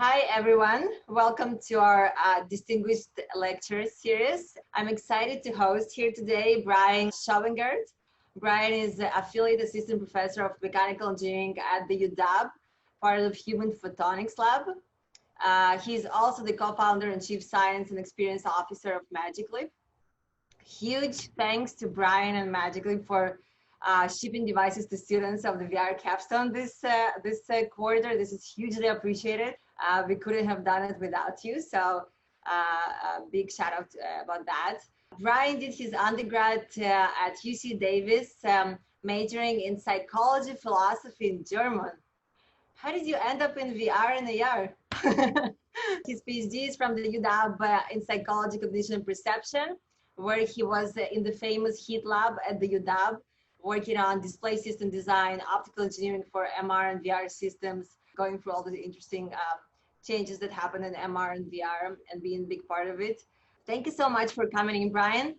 Hi, everyone. Welcome to our distinguished lecture series. I'm excited to host here today Brian Schowengerdt. Brian is an affiliate assistant professor of mechanical engineering at the UW, part of Human Photonics Lab. He's also the co-founder and chief science and experience officer of Magic Leap. Huge thanks to Brian and Magic Leap for shipping devices to students of the VR capstone this quarter. This is hugely appreciated. We couldn't have done it without you, so a big shout out about that. Brian did his undergrad at UC Davis, majoring in psychology, philosophy, and German. How did you end up in VR and AR? His PhD is from the UW in psychology, cognition, and perception, where he was in the famous HEAT lab at the UW, working on display system design, optical engineering for MR and VR systems, going through all the interesting changes that happen in MR and VR and being a big part of it. Thank you so much for coming in, Brian.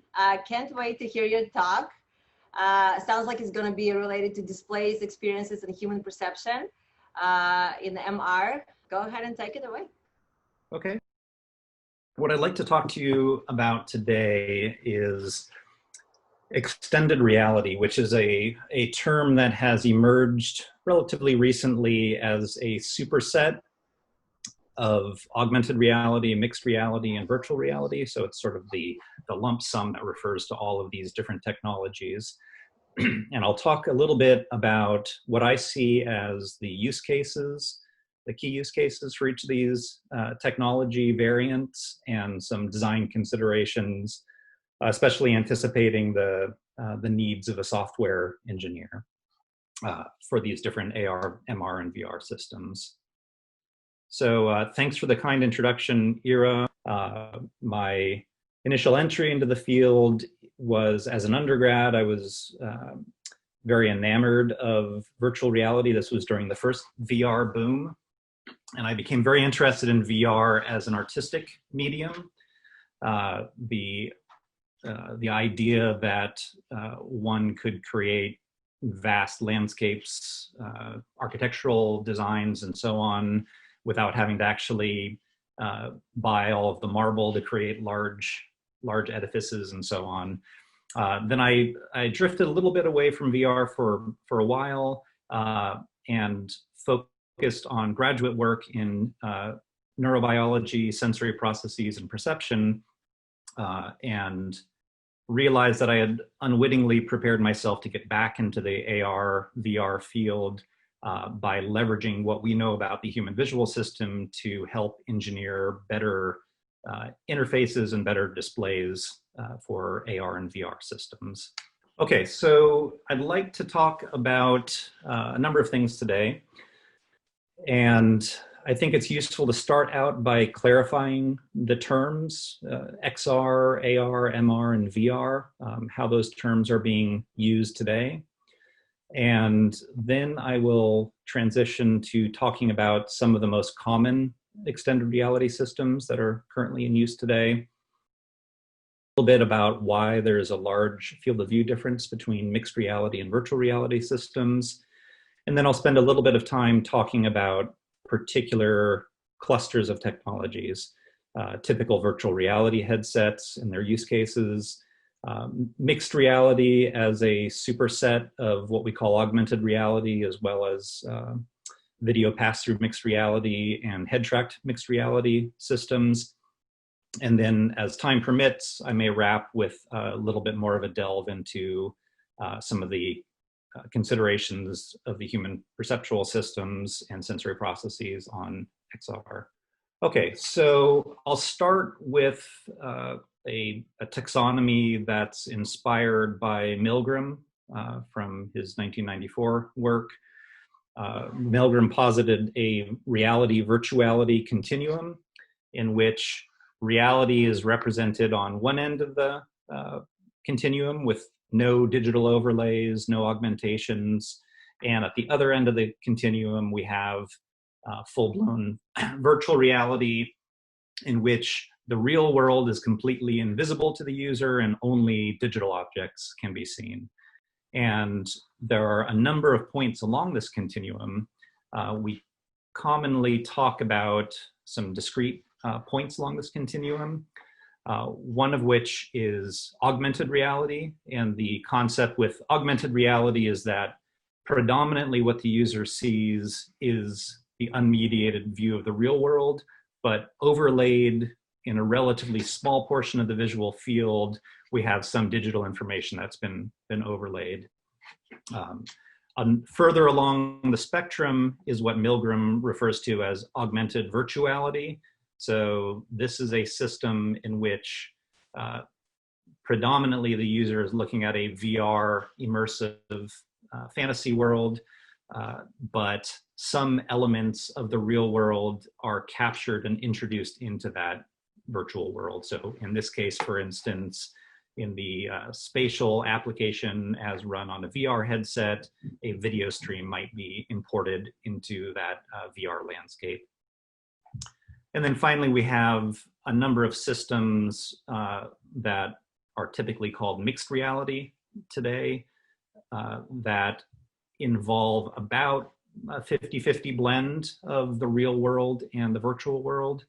Can't wait to hear your talk. Sounds like it's going to be related to displays, experiences, and human perception in MR. Go ahead and take it away. Okay. What I'd like to talk to you about today is extended reality, which is a term that has emerged relatively recently as a superset of augmented reality, mixed reality, and virtual reality. So it's sort of the lump sum that refers to all of these different technologies. And I'll talk a little bit about what I see as the use cases, the key use cases for each of these technology variants, and some design considerations, especially anticipating the needs of a software engineer for these different AR, MR, and VR systems. So thanks for the kind introduction, Ira. My initial entry into the field was as an undergrad. I was very enamored of virtual reality. This was during the first VR boom. And I became very interested in VR as an artistic medium. The idea that one could create vast landscapes, architectural designs, and so on, without having to actually buy all of the marble to create large edifices and so on. Then I drifted a little bit away from VR for a while and focused on graduate work in neurobiology, sensory processes, and perception, and realized that I had unwittingly prepared myself to get back into the AR, VR field by leveraging what we know about the human visual system to help engineer better interfaces and better displays for AR and VR systems. Okay, so I'd like to talk about a number of things today. And I think it's useful to start out by clarifying the terms, XR, AR, MR, and VR, how those terms are being used today. And then I will transition to talking about some of the most common extended reality systems that are currently in use today. A little bit about why there's a large field of view difference between mixed reality and virtual reality systems. And then I'll spend a little bit of time talking about particular clusters of technologies, typical virtual reality headsets and their use cases, mixed reality as a superset of what we call augmented reality, as well as video pass-through mixed reality and head-tracked mixed reality systems. And then as time permits, I may wrap with a little bit more of a delve into some of the considerations of the human perceptual systems and sensory processes on XR. Okay, so I'll start with a taxonomy that's inspired by Milgram from his 1994 work. Milgram posited a reality-virtuality continuum in which reality is represented on one end of the continuum with no digital overlays, no augmentations. And at the other end of the continuum, we have full-blown virtual reality in which the real world is completely invisible to the user and only digital objects can be seen. And there are a number of points along this continuum. We commonly talk about some discrete points along this continuum, one of which is augmented reality. And the concept with augmented reality is that predominantly what the user sees is the unmediated view of the real world, but overlaid in a relatively small portion of the visual field, we have some digital information that's been overlaid. Further along the spectrum is what Milgram refers to as augmented virtuality. So this is a system in which predominantly the user is looking at a VR immersive fantasy world, but some elements of the real world are captured and introduced into that virtual world. So in this case, for instance, in the spatial application as run on a VR headset, a video stream might be imported into that VR landscape. And then finally, we have a number of systems that are typically called mixed reality today that involve about a 50-50 blend of the real world and the virtual world.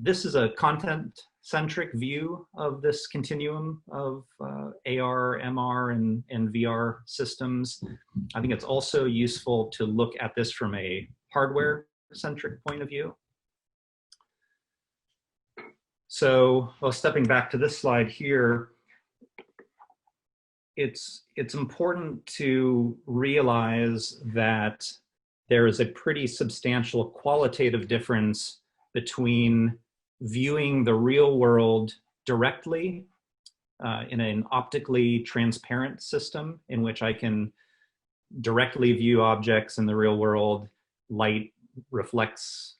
This is a content-centric view of this continuum of AR, MR, and VR systems. I think it's also useful to look at this from a hardware-centric point of view. So, well, stepping back to this slide here, it's important to realize that there is a pretty substantial qualitative difference between viewing the real world directly in an optically transparent system in which I can directly view objects in the real world. Light reflects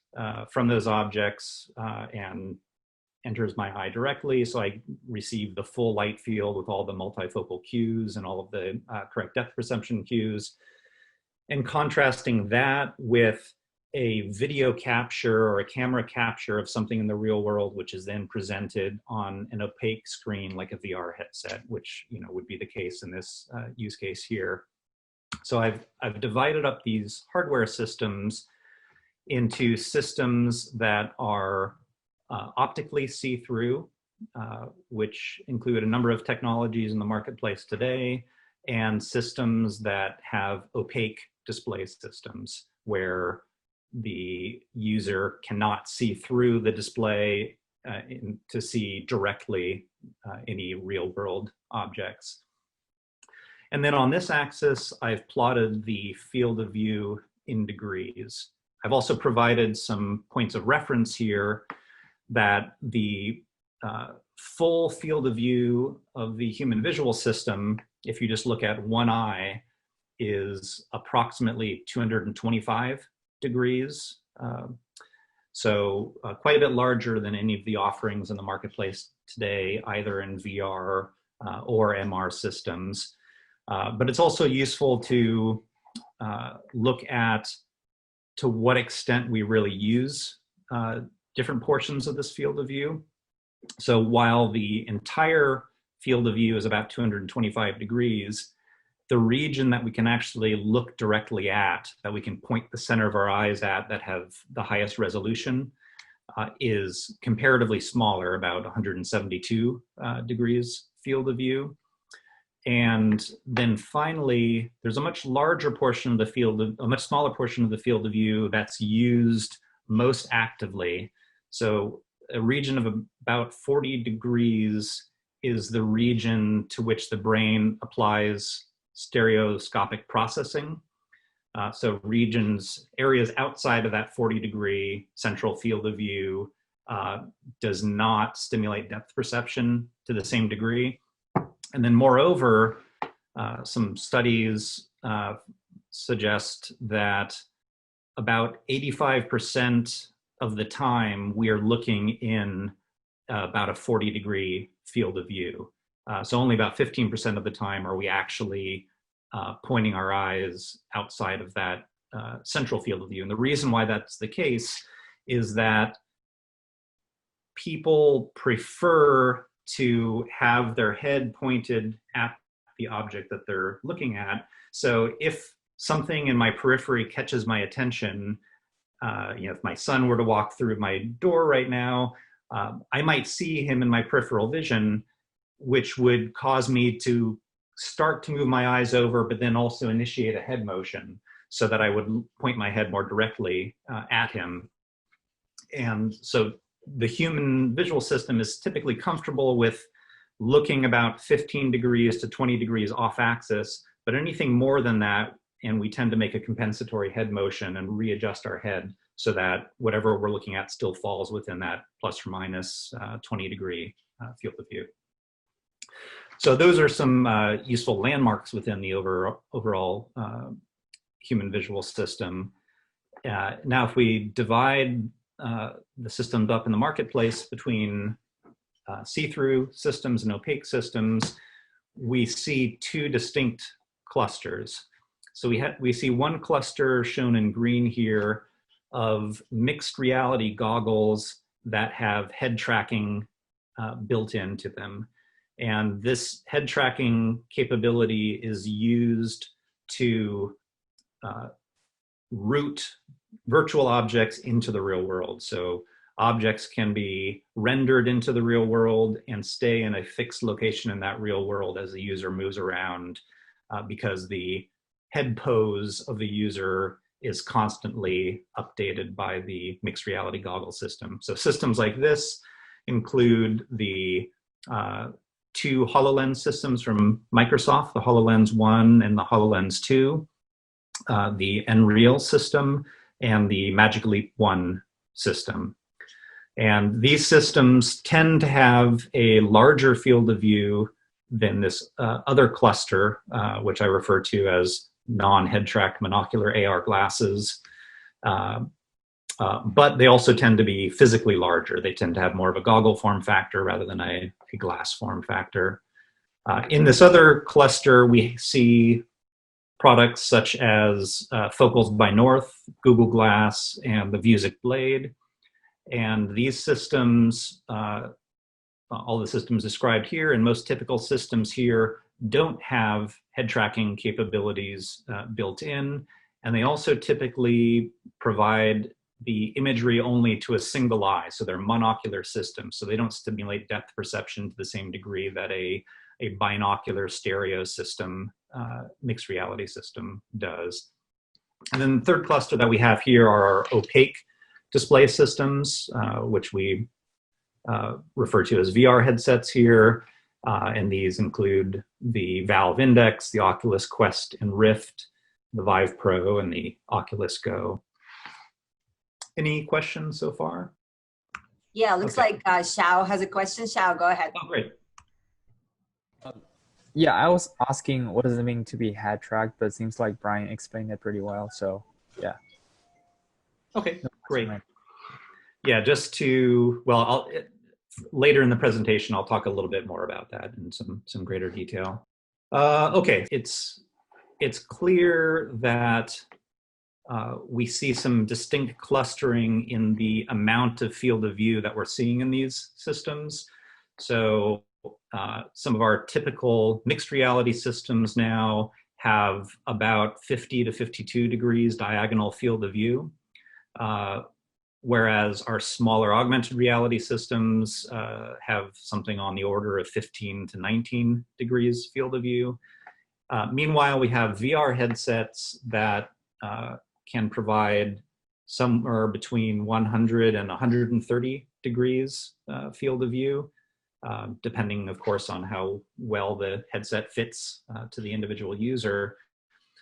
from those objects and enters my eye directly, so I receive the full light field with all the multifocal cues and all of the correct depth perception cues. And contrasting that with a video capture or a camera capture of something in the real world, which is then presented on an opaque screen like a VR headset, which would be the case in this use case here. So I've divided up these hardware systems into systems that are optically see-through, which include a number of technologies in the marketplace today, and systems that have opaque display systems where the user cannot see through the display to see directly any real-world objects. And then on this axis, I've plotted the field of view in degrees. I've also provided some points of reference here that the full field of view of the human visual system, if you just look at one eye, is approximately 225 degrees. So quite a bit larger than any of the offerings in the marketplace today, either in VR or MR systems. But it's also useful to look at to what extent we really use different portions of this field of view. So while the entire field of view is about 225 degrees, the region that we can actually look directly at, that we can point the center of our eyes at, that have the highest resolution, is comparatively smaller, about 172 degrees field of view. And then finally, there's a much larger portion of the field, a much smaller portion of the field of view that's used most actively. So a region of about 40 degrees is the region to which the brain applies stereoscopic processing. So areas outside of that 40-degree central field of view does not stimulate depth perception to the same degree. And then moreover, some studies suggest that about 85% of the time we are looking in about a 40-degree field of view. So only about 15% of the time are we actually pointing our eyes outside of that central field of view. And the reason why that's the case is that people prefer to have their head pointed at the object that they're looking at. So if something in my periphery catches my attention, if my son were to walk through my door right now, I might see him in my peripheral vision, which would cause me to start to move my eyes over, but then also initiate a head motion so that I would point my head more directly at him. And so the human visual system is typically comfortable with looking about 15 degrees to 20 degrees off axis, but anything more than that, and we tend to make a compensatory head motion and readjust our head so that whatever we're looking at still falls within that plus or minus 20 degree field of view. So those are some useful landmarks within the overall human visual system. Now, if we divide the systems up in the marketplace between see-through systems and opaque systems, we see two distinct clusters. So we see one cluster shown in green here of mixed reality goggles that have head tracking built into them. And this head tracking capability is used to route virtual objects into the real world. So objects can be rendered into the real world and stay in a fixed location in that real world as the user moves around because the head pose of the user is constantly updated by the mixed reality goggle system. So systems like this include the two HoloLens systems from Microsoft, the HoloLens 1 and the HoloLens 2, the Nreal system, and the Magic Leap 1 system. And these systems tend to have a larger field of view than this other cluster, which I refer to as non-head track monocular AR glasses. But they also tend to be physically larger. They tend to have more of a goggle form factor rather than a glass form factor. In this other cluster, we see products such as Focals by North, Google Glass, and the Vuzix Blade. And these systems, all the systems described here and most typical systems here don't have head tracking capabilities built in. And they also typically provide the imagery only to a single eye. So they're monocular systems. So they don't stimulate depth perception to the same degree that a binocular stereo system, mixed reality system does. And then the third cluster that we have here are our opaque display systems, which we refer to as VR headsets here. And these include the Valve Index, the Oculus Quest and Rift, the Vive Pro, and the Oculus Go. Any questions so far? Yeah, looks like Xiao has a question. Xiao, go ahead. Oh, great. Yeah, I was asking what does it mean to be head tracked, but it seems like Brian explained it pretty well. So yeah. Okay, great. Yeah, just to, well, later in the presentation, I'll talk a little bit more about that in some greater detail. Okay, it's clear that we see some distinct clustering in the amount of field of view that we're seeing in these systems. So some of our typical mixed reality systems now have about 50 to 52 degrees diagonal field of view, whereas our smaller augmented reality systems have something on the order of 15 to 19 degrees field of view. Meanwhile, we have VR headsets that can provide somewhere between 100 and 130 degrees field of view, depending, of course, on how well the headset fits to the individual user.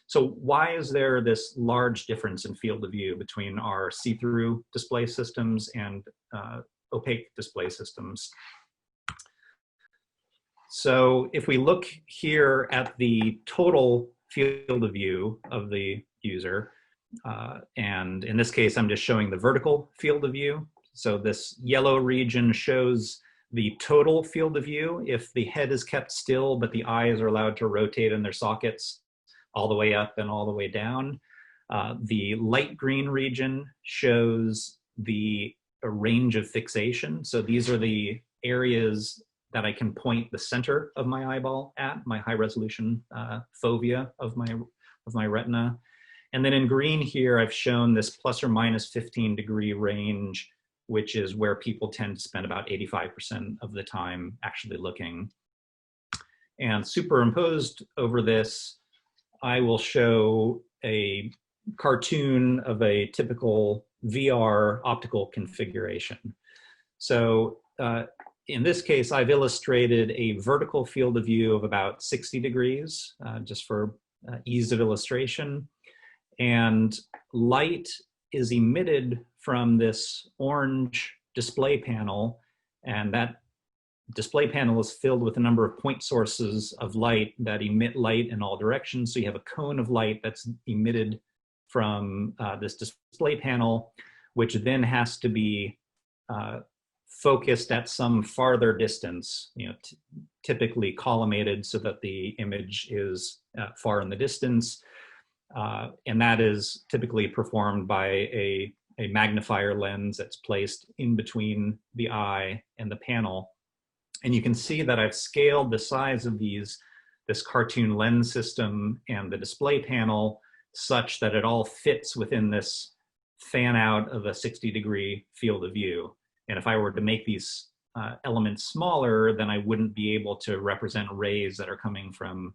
So why is there this large difference in field of view between our see-through display systems and opaque display systems? So if we look here at the total field of view of the user, and in this case, I'm just showing the vertical field of view. So this yellow region shows the total field of view if the head is kept still, but the eyes are allowed to rotate in their sockets all the way up and all the way down. The light green region shows the range of fixation. So these are the areas that I can point the center of my eyeball at, my high resolution fovea of my retina. And then in green here, I've shown this plus or minus 15-degree range, which is where people tend to spend about 85% of the time actually looking. And superimposed over this, I will show a cartoon of a typical VR optical configuration. So in this case, I've illustrated a vertical field of view of about 60 degrees, just for ease of illustration. And light is emitted from this orange display panel, and that display panel is filled with a number of point sources of light that emit light in all directions. So you have a cone of light that's emitted from this display panel, which then has to be focused at some farther distance, typically collimated so that the image is far in the distance. And that is typically performed by a magnifier lens that's placed in between the eye and the panel. And you can see that I've scaled the size of this cartoon lens system and the display panel such that it all fits within this fan out of a 60-degree field of view. And if I were to make these elements smaller, then I wouldn't be able to represent rays that are coming from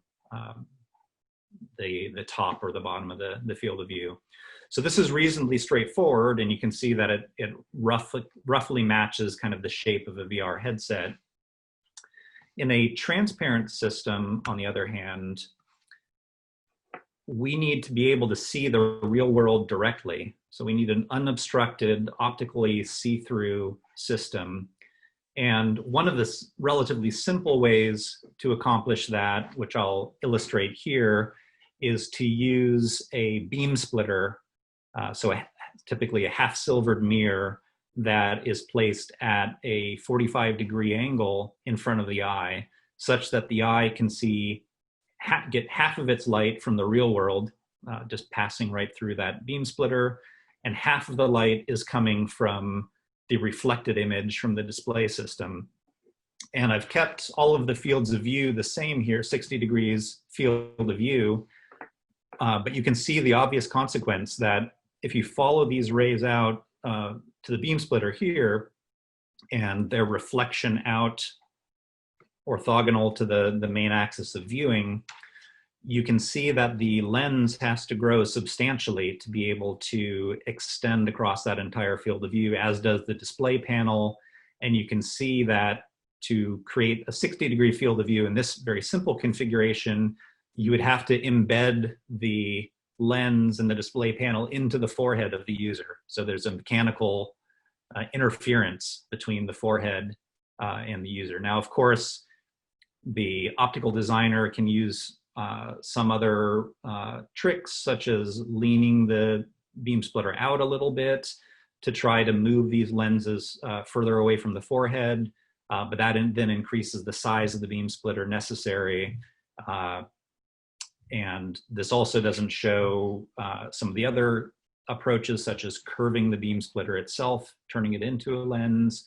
the top or the bottom of the field of view. So this is reasonably straightforward, and you can see that it roughly matches kind of the shape of a VR headset. In a transparent system, on the other hand, we need to be able to see the real world directly. So we need an unobstructed, optically see-through system. And one of the relatively simple ways to accomplish that, which I'll illustrate here, is to use a beam splitter, typically a half-silvered mirror that is placed at a 45-degree angle in front of the eye, such that the eye can get half of its light from the real world, just passing right through that beam splitter, and half of the light is coming from the reflected image from the display system. And I've kept all of the fields of view the same here, 60 degrees field of view, but you can see the obvious consequence that if you follow these rays out to the beam splitter here, and their reflection out orthogonal to the main axis of viewing, you can see that the lens has to grow substantially to be able to extend across that entire field of view, as does the display panel. And you can see that to create a 60-degree field of view in this very simple configuration, you would have to embed the lens and the display panel into the forehead of the user. So there's a mechanical interference between the forehead and the user. Now, of course, the optical designer can use some other tricks, such as leaning the beam splitter out a little bit to try to move these lenses further away from the forehead, but that then increases the size of the beam splitter necessary. And this also doesn't show some of the other approaches, such as curving the beam splitter itself, turning it into a lens,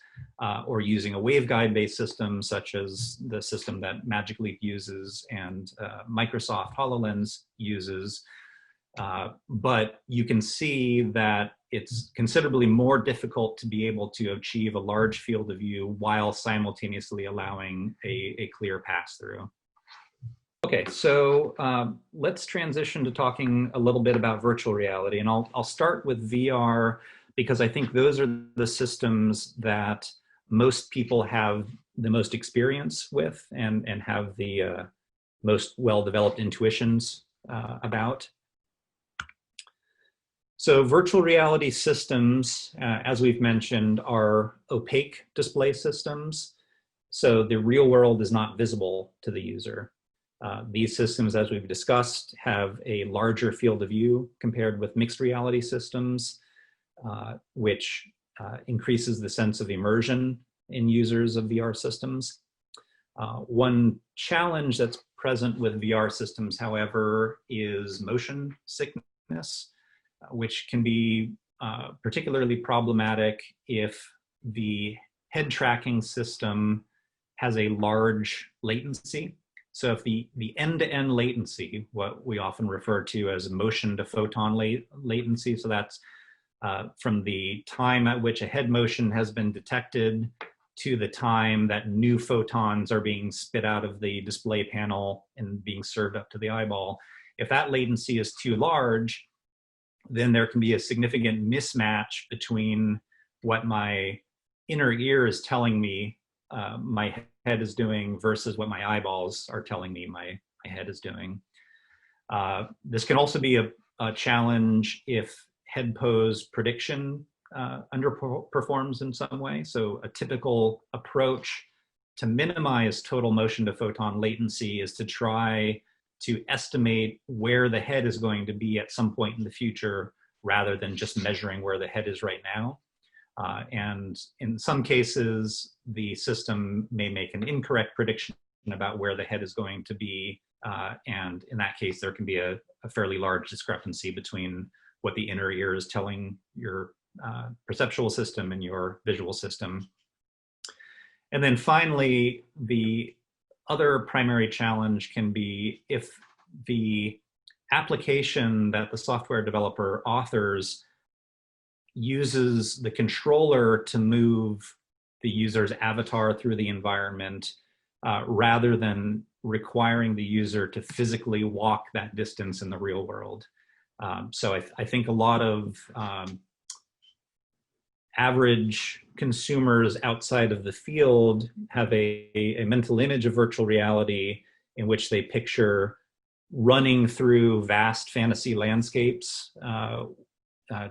or using a waveguide-based system, such as the system that Magic Leap uses and Microsoft HoloLens uses. But you can see that it's considerably more difficult to be able to achieve a large field of view while simultaneously allowing a clear pass-through. Okay, so let's transition to talking a little bit about virtual reality, and I'll start with VR because I think those are the systems that most people have the most experience with and have the most well-developed intuitions about. So virtual reality systems, as we've mentioned, are opaque display systems. So the real world is not visible to the user. These systems, as we've discussed, have a larger field of view compared with mixed reality systems, which increases the sense of immersion in users of VR systems. One challenge that's present with VR systems, however, is motion sickness, which can be particularly problematic if the head tracking system has a large latency. So if the end-to-end latency, what we often refer to as motion to photon latency, so that's from the time at which a head motion has been detected to the time that new photons are being spit out of the display panel and being served up to the eyeball. If that latency is too large, then there can be a significant mismatch between what my inner ear is telling me my head is doing versus what my eyeballs are telling me my head is doing. This can also be a challenge if head pose prediction underperforms in some way. So a typical approach to minimize total motion to photon latency is to try to estimate where the head is going to be at some point in the future rather than just measuring where the head is right now. And in some cases, the system may make an incorrect prediction about where the head is going to be. And in that case, there can be a fairly large discrepancy between what the inner ear is telling your perceptual system and your visual system. And then finally, the other primary challenge can be if the application that the software developer authors uses the controller to move the user's avatar through the environment rather than requiring the user to physically walk that distance in the real world. So I think a lot of average consumers outside of the field have a mental image of virtual reality in which they picture running through vast fantasy landscapes,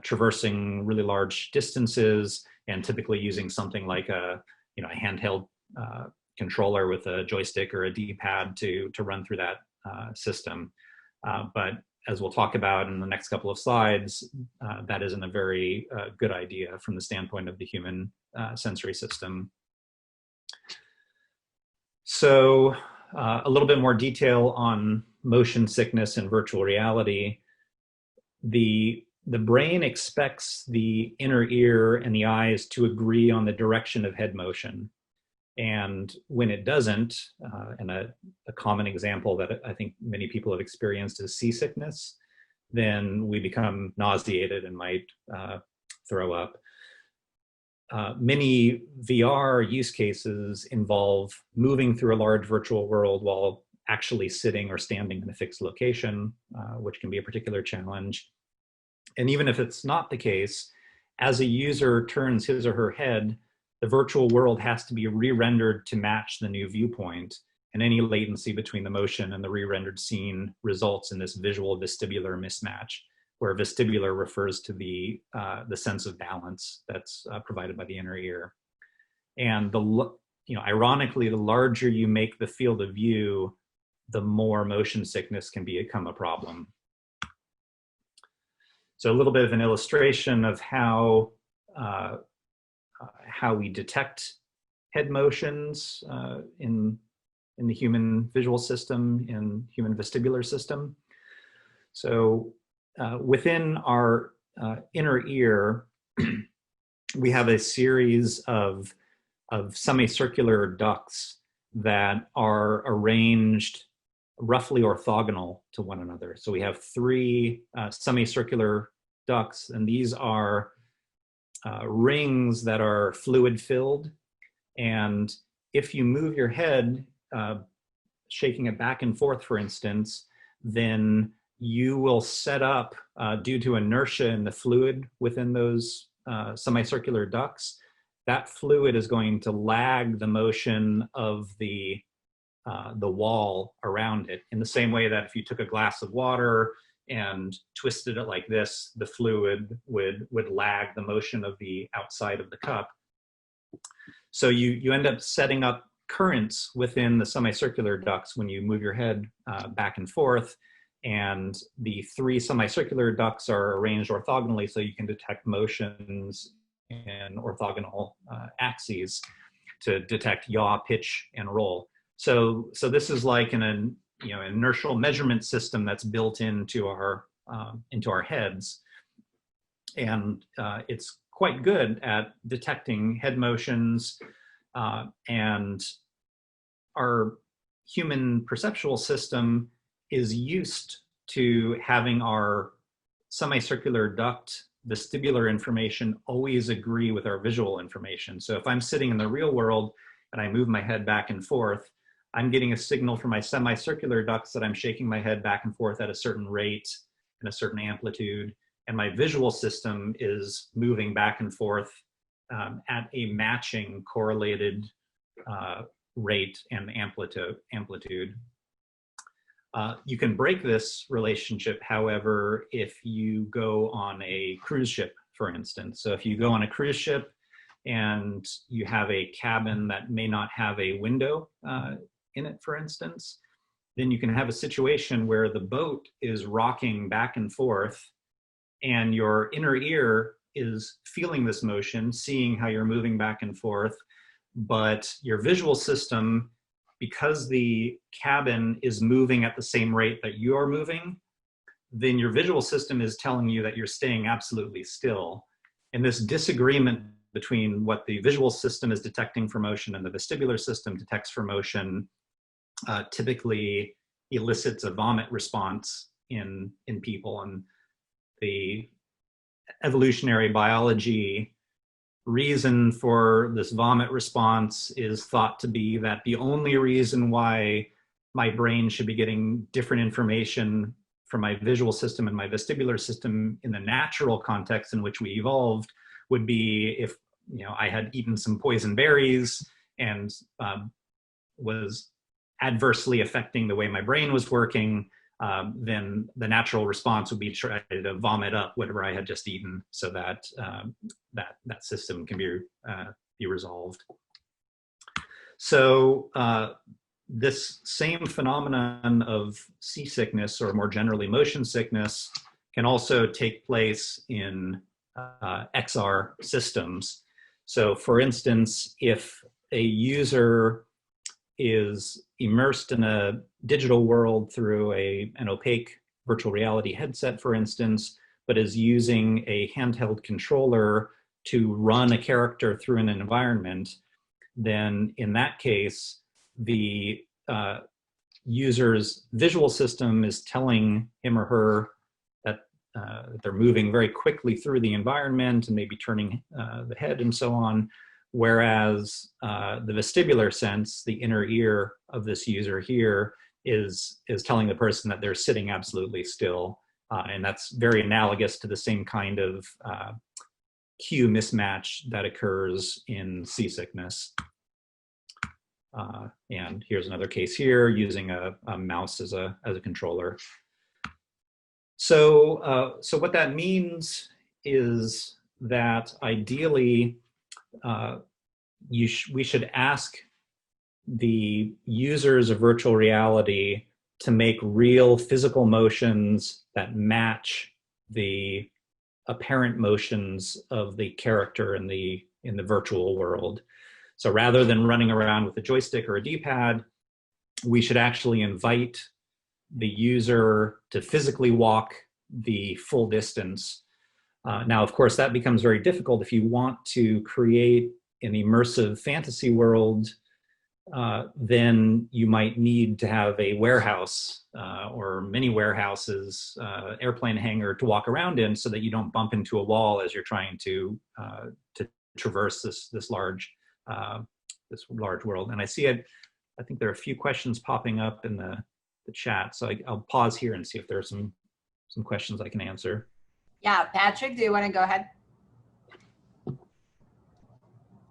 traversing really large distances, and typically using something like a handheld controller with a joystick or a D-pad to run through that system. But as we'll talk about in the next couple of slides, that isn't a very good idea from the standpoint of the human sensory system. So a little bit more detail on motion sickness in virtual reality. The brain expects the inner ear and the eyes to agree on the direction of head motion. And when it doesn't, and a common example that I think many people have experienced is seasickness, then we become nauseated and might throw up. Many VR use cases involve moving through a large virtual world while actually sitting or standing in a fixed location, which can be a particular challenge. And even if it's not the case, as a user turns his or her head, the virtual world has to be re-rendered to match the new viewpoint, and any latency between the motion and the re-rendered scene results in this visual vestibular mismatch, where vestibular refers to the sense of balance that's provided by the inner ear. And ironically, the larger you make the field of view, the more motion sickness can become a problem. So a little bit of an illustration of how we detect head motions in the human visual system, in human vestibular system. So within our inner ear, we have a series of semicircular ducts that are arranged roughly orthogonal to one another. So we have three semicircular ducts, and these are rings that are fluid filled. And if you move your head, shaking it back and forth, for instance, then you will set up, due to inertia in the fluid within those semicircular ducts, that fluid is going to lag the motion of the wall around it, in the same way that if you took a glass of water and twisted it like this, the fluid would lag the motion of the outside of the cup. So you end up setting up currents within the semicircular ducts when you move your head back and forth, and the three semicircular ducts are arranged orthogonally so you can detect motions in orthogonal axes to detect yaw, pitch, and roll. So this is like an inertial measurement system that's built into our heads, and it's quite good at detecting head motions, and our human perceptual system is used to having our semicircular duct vestibular information always agree with our visual information. So if I'm sitting in the real world and I move my head back and forth, I'm getting a signal from my semicircular ducts that I'm shaking my head back and forth at a certain rate and a certain amplitude, and my visual system is moving back and forth at a matching correlated rate and amplitude. You can break this relationship, however, if you go on a cruise ship, for instance. So if you go on a cruise ship and you have a cabin that may not have a window in it, for instance, then you can have a situation where the boat is rocking back and forth and your inner ear is feeling this motion, seeing how you're moving back and forth, but your visual system, because the cabin is moving at the same rate that you're moving, then your visual system is telling you that you're staying absolutely still. And this disagreement between what the visual system is detecting for motion and the vestibular system detects for motion typically elicits a vomit response in people. And the evolutionary biology reason for this vomit response is thought to be that the only reason why my brain should be getting different information from my visual system and my vestibular system in the natural context in which we evolved would be if, you know, I had eaten some poison berries and was adversely affecting the way my brain was working, then the natural response would be try to vomit up whatever I had just eaten so that that system can be resolved. So this same phenomenon of seasickness, or more generally motion sickness, can also take place in XR systems. So for instance, if a user is immersed in a digital world through an opaque virtual reality headset, for instance, but is using a handheld controller to run a character through an environment, then in that case, the user's visual system is telling him or her that they're moving very quickly through the environment and maybe turning the head and so on. Whereas the vestibular sense, the inner ear of this user here, is telling the person that they're sitting absolutely still. And that's very analogous to the same kind of cue mismatch that occurs in seasickness. And here's another case here using a mouse as a controller. So, so what that means is that ideally, we should ask the users of virtual reality to make real physical motions that match the apparent motions of the character in the virtual world. So rather than running around with a joystick or a D-pad, we should actually invite the user to physically walk the full distance. Now, of course, that becomes very difficult if you want to create an immersive fantasy world. Then you might need to have a warehouse or many warehouses, airplane hangar to walk around in, so that you don't bump into a wall as you're trying to traverse this large world. And I see I think there are a few questions popping up in the chat, so I'll pause here and see if there are some questions I can answer. Yeah, Patrick, do you want to go ahead?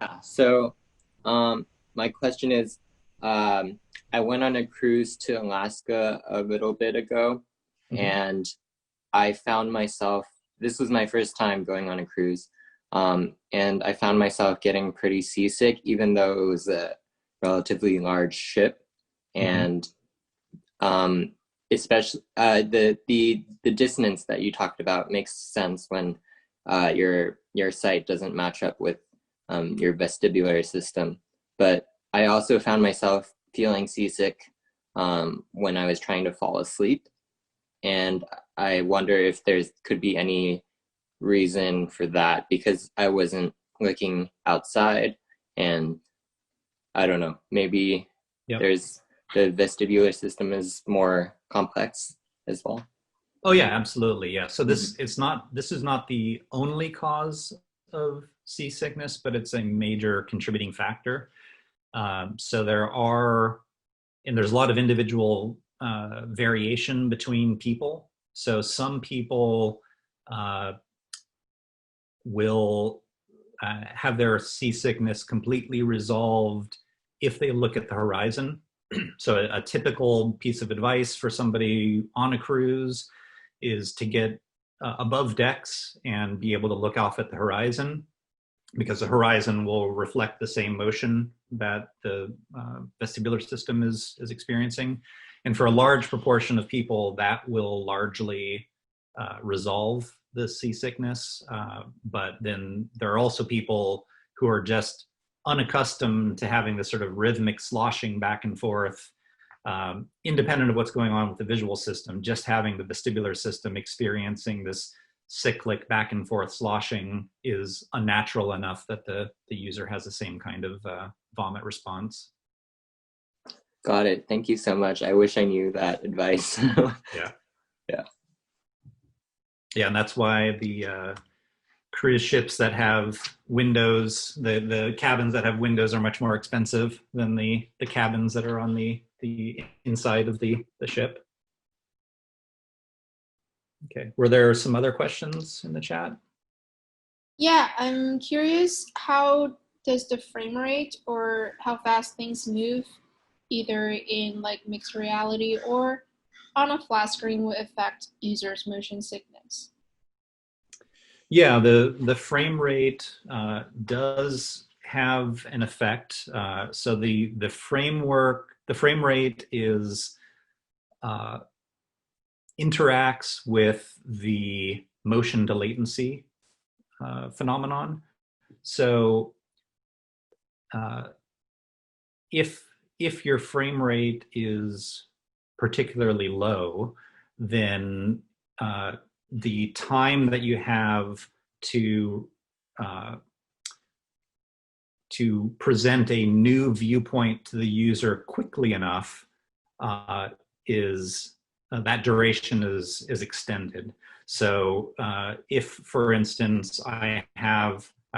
Yeah, so my question is, I went on a cruise to Alaska a little bit ago, and I found myself, this was my first time going on a cruise, and I found myself getting pretty seasick, even though it was a relatively large ship. And especially the dissonance that you talked about makes sense when your sight doesn't match up with your vestibular system. But I also found myself feeling seasick when I was trying to fall asleep, and I wonder if could be any reason for that, because I wasn't looking outside, and I don't know, maybe there's the vestibular system is more complex as well? Oh yeah, absolutely. Yeah. So this is not the only cause of seasickness, but it's a major contributing factor. So there's a lot of individual variation between people. So some people will have their seasickness completely resolved if they look at the horizon. So a typical piece of advice for somebody on a cruise is to get above decks and be able to look off at the horizon, because the horizon will reflect the same motion that the vestibular system is experiencing. And for a large proportion of people, that will largely resolve the seasickness. But then there are also people who are just unaccustomed to having this sort of rhythmic sloshing back and forth, independent of what's going on with the visual system. Just having the vestibular system experiencing this cyclic back and forth sloshing is unnatural enough that the user has the same kind of vomit response. Got it. Thank you so much. I wish I knew that advice. Yeah. Yeah. Yeah, and that's why the cruise ships that have windows, the cabins that have windows are much more expensive than the cabins that are on the inside of the ship. Okay, were there some other questions in the chat? Yeah, I'm curious, how does the frame rate or how fast things move, either in like mixed reality or on a flat screen, will affect users' motion sickness? Yeah, the frame rate does have an effect. So the frame rate is interacts with the motion to latency phenomenon. So if your frame rate is particularly low, then the time that you have to present a new viewpoint to the user quickly enough is that duration is extended. So if, for instance, I'm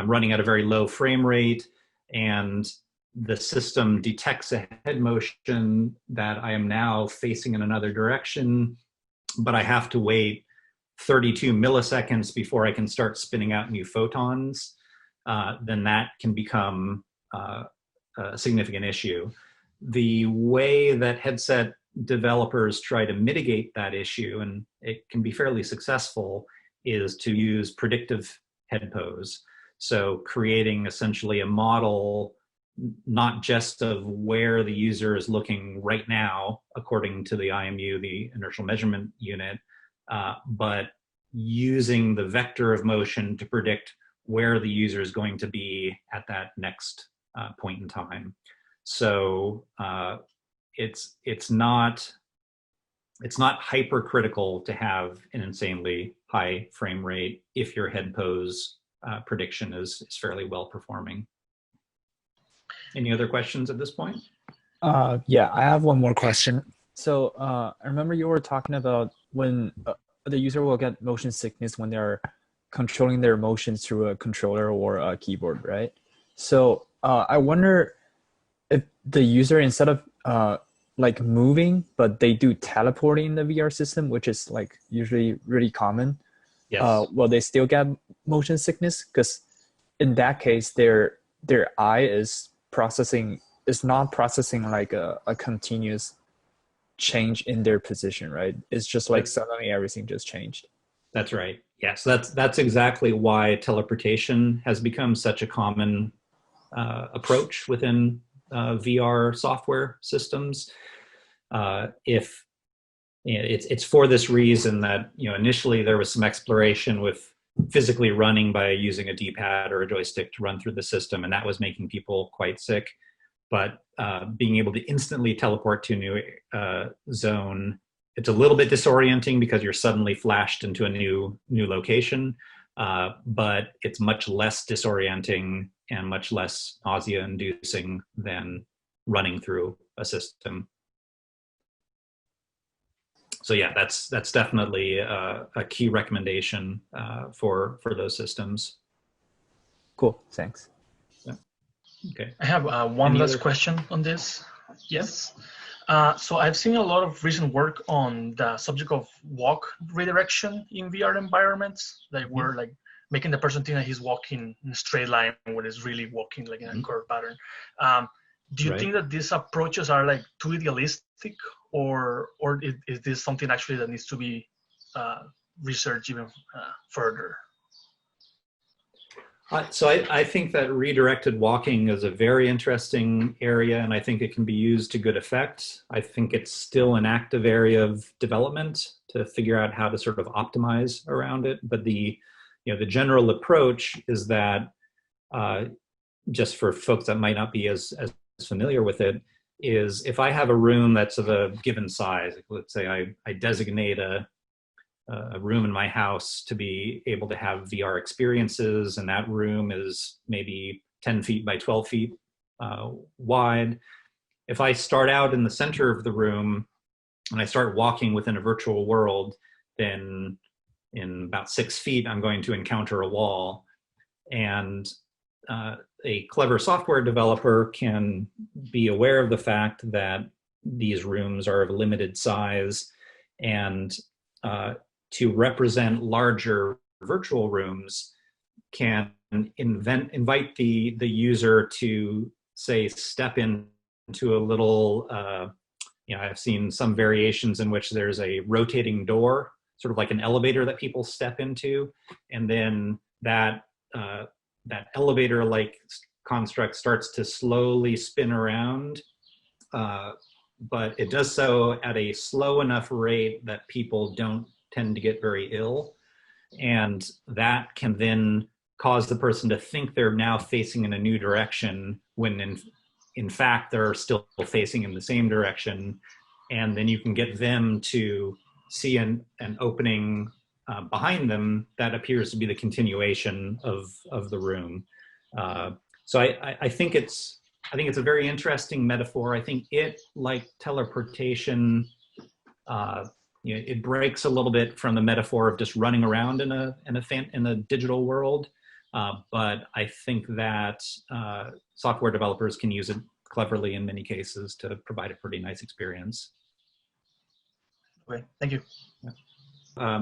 running at a very low frame rate and the system detects a head motion that I am now facing in another direction, but I have to wait 32 milliseconds before I can start spinning out new photons, then that can become a significant issue. The way that headset developers try to mitigate that issue, and it can be fairly successful, is to use predictive head pose. So creating essentially a model not just of where the user is looking right now, according to the IMU, the inertial measurement unit, but using the vector of motion to predict where the user is going to be at that next point in time. So it's not hypercritical to have an insanely high frame rate if your head pose prediction is fairly well performing. Any other questions at this point? Yeah, I have one more question. So I remember you were talking about when the user will get motion sickness when they're controlling their motions through a controller or a keyboard, right? So I wonder if the user, instead of like moving, but they do teleporting in the VR system, which is like usually really common, Yes. will they still get motion sickness? Because in that case, their eye is not processing like a continuous change in their position, right? It's just like suddenly everything just changed. That's right. Yes, that's exactly why teleportation has become such a common approach within VR software systems. It's for this reason that initially there was some exploration with physically running by using a D-pad or a joystick to run through the system, and that was making people quite sick. But being able to instantly teleport to a new zone, it's a little bit disorienting because you're suddenly flashed into a new location, but it's much less disorienting and much less nausea-inducing than running through a system. So yeah, that's definitely a key recommendation for those systems. Cool, thanks. Yeah. Okay. I have one Any last other question on this. Yes. So I've seen a lot of recent work on the subject of walk redirection in VR environments, like where like making the person think that he's walking in a straight line when he's really walking like in a curved pattern. Do you think that these approaches are like too idealistic, or is this something actually that needs to be researched even further? So I think that redirected walking is a very interesting area, and I think it can be used to good effect. I think it's still an active area of development to figure out how to sort of optimize around it. But the general approach is that, just for folks that might not be as familiar with it, is if I have a room that's of a given size, like let's say I designate a room in my house to be able to have VR experiences, and that room is maybe 10 feet by 12 feet wide. If I start out in the center of the room and I start walking within a virtual world, then in about 6 feet, I'm going to encounter a wall. And a clever software developer can be aware of the fact that these rooms are of a limited size, and to represent larger virtual rooms can invite the user to, say, step into a little, I've seen some variations in which there's a rotating door, sort of like an elevator that people step into, and then that elevator-like construct starts to slowly spin around, but it does so at a slow enough rate that people don't tend to get very ill, and that can then cause the person to think they're now facing in a new direction when in fact they're still facing in the same direction, and then you can get them to see an opening behind them that appears to be the continuation of the room. So I think it's a very interesting metaphor. I think it, like teleportation, it breaks a little bit from the metaphor of just running around in a digital world, but I think that software developers can use it cleverly in many cases to provide a pretty nice experience. Okay, thank you. Yeah.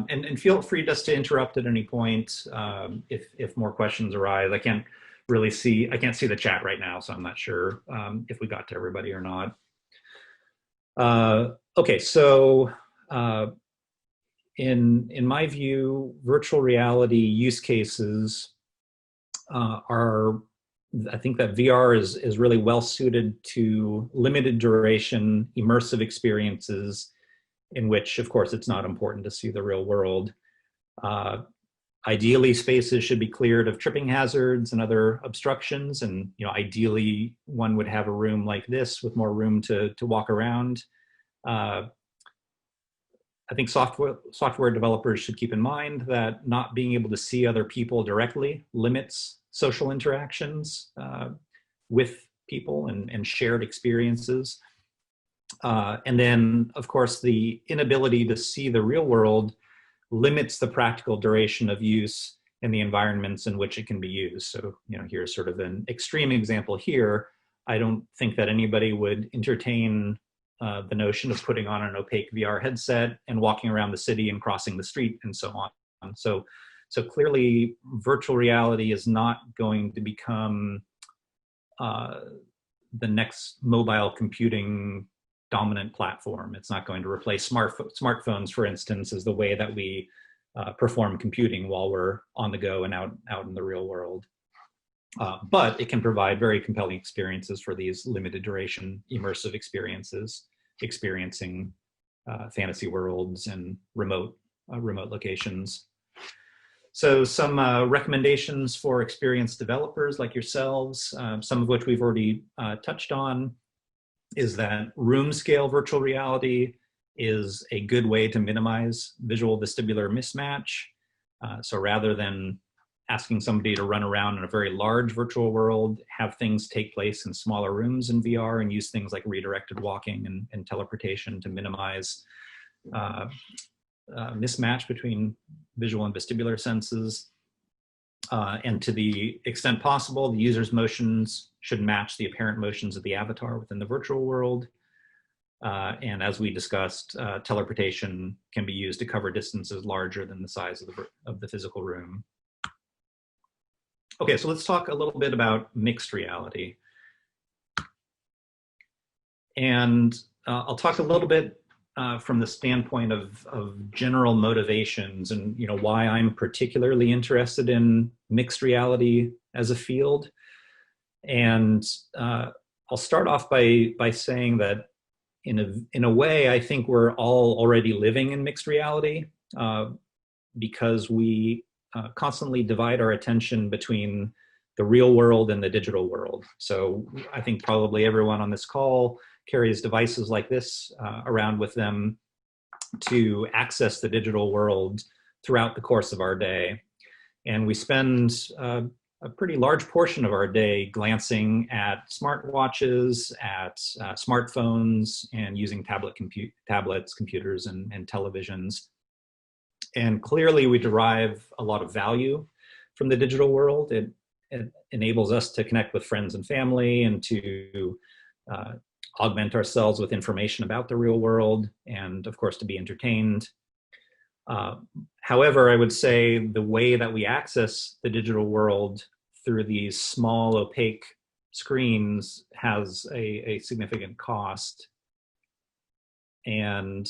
And feel free just to interrupt at any point if more questions arise. I can't see the chat right now, so I'm not sure if we got to everybody or not. Okay, so in my view, virtual reality use cases I think that VR is really well suited to limited duration immersive experiences in which, of course, it's not important to see the real world. Ideally, spaces should be cleared of tripping hazards and other obstructions, and ideally one would have a room like this with more room to walk around. I think software developers should keep in mind that not being able to see other people directly limits social interactions with people and shared experiences. And then, of course, the inability to see the real world limits the practical duration of use in the environments in which it can be used. So, here's sort of an extreme example here. I don't think that anybody would entertain the notion of putting on an opaque VR headset and walking around the city and crossing the street and so on. So clearly, virtual reality is not going to become the next mobile computing dominant platform. It's not going to replace smartphones, for instance, as the way that we perform computing while we're on the go and out in the real world. But it can provide very compelling experiences for these limited duration immersive experiences, experiencing fantasy worlds and remote locations. So some recommendations for experienced developers like yourselves, some of which we've already touched on, is that room scale virtual reality is a good way to minimize visual vestibular mismatch. So rather than asking somebody to run around in a very large virtual world, have things take place in smaller rooms in VR and use things like redirected walking and teleportation to minimize mismatch between visual and vestibular senses. And to the extent possible, the user's motions should match the apparent motions of the avatar within the virtual world. And as we discussed, teleportation can be used to cover distances larger than the size of the physical room. Okay, so let's talk a little bit about mixed reality. And I'll talk a little bit from the standpoint of general motivations and why I'm particularly interested in mixed reality as a field. And I'll start off by saying that in a way, I think we're all already living in mixed reality because we constantly divide our attention between the real world and the digital world. So I think probably everyone on this call carries devices like this around with them to access the digital world throughout the course of our day. And we spend a pretty large portion of our day glancing at smartwatches, at smartphones, and using tablets, computers, and televisions. And clearly we derive a lot of value from the digital world. It enables us to connect with friends and family and to augment ourselves with information about the real world, and of course to be entertained. However, I would say the way that we access the digital world through these small opaque screens has a significant cost. And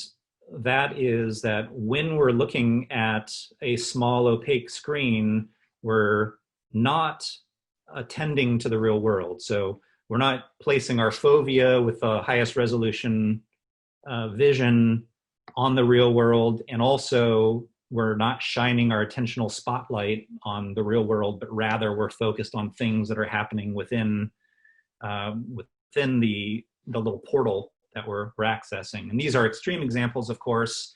that is that when we're looking at a small opaque screen, we're not attending to the real world. So we're not placing our fovea with the highest resolution vision on the real world, and also we're not shining our attentional spotlight on the real world, but rather we're focused on things that are happening within the little portal that we're accessing. And these are extreme examples, of course,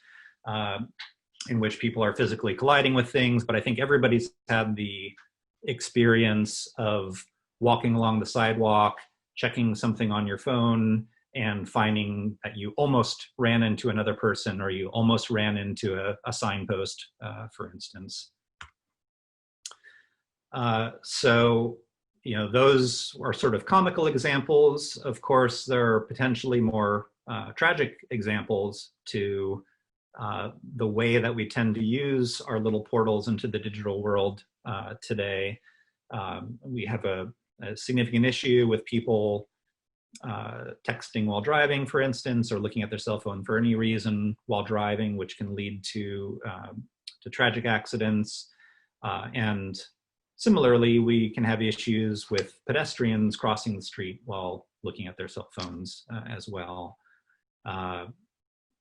in which people are physically colliding with things, but I think everybody's had the experience of walking along the sidewalk, checking something on your phone, and finding that you almost ran into another person, or you almost ran into a signpost, for instance. So, those are sort of comical examples. Of course, there are potentially more tragic examples to the way that we tend to use our little portals into the digital world today. We have a significant issue with people texting while driving, for instance, or looking at their cell phone for any reason while driving, which can lead to tragic accidents. And similarly, we can have issues with pedestrians crossing the street while looking at their cell phones as well.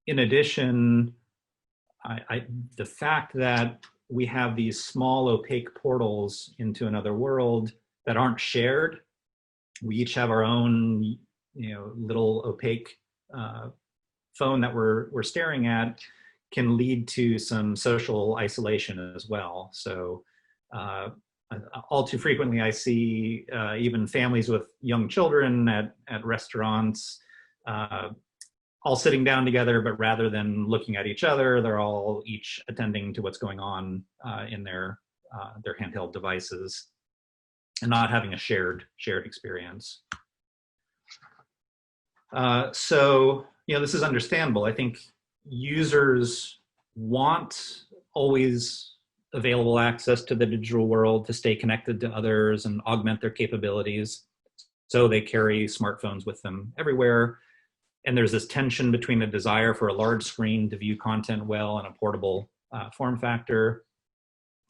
In addition, the fact that we have these small opaque portals into another world that aren't shared. We each have our own, little opaque phone that we're staring at, can lead to some social isolation as well. So all too frequently, I see even families with young children at restaurants, all sitting down together, but rather than looking at each other, they're all each attending to what's going on in their handheld devices, and not having a shared experience. So, this is understandable. I think users want always available access to the digital world to stay connected to others and augment their capabilities. So they carry smartphones with them everywhere. And there's this tension between the desire for a large screen to view content well and a portable form factor.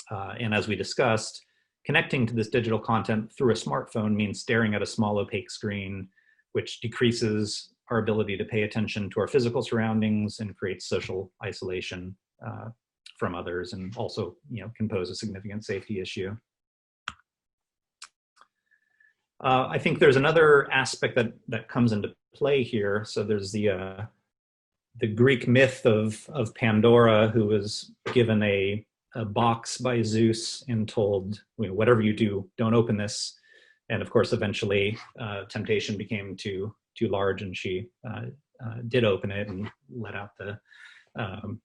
And as we discussed, connecting to this digital content through a smartphone means staring at a small opaque screen, which decreases our ability to pay attention to our physical surroundings and creates social isolation from others, and also can pose a significant safety issue. I think there's another aspect that comes into play here. So there's the Greek myth of Pandora, who was given a box by Zeus and told, whatever you do, don't open this. And of course, eventually, temptation became too large, and she did open it and let out all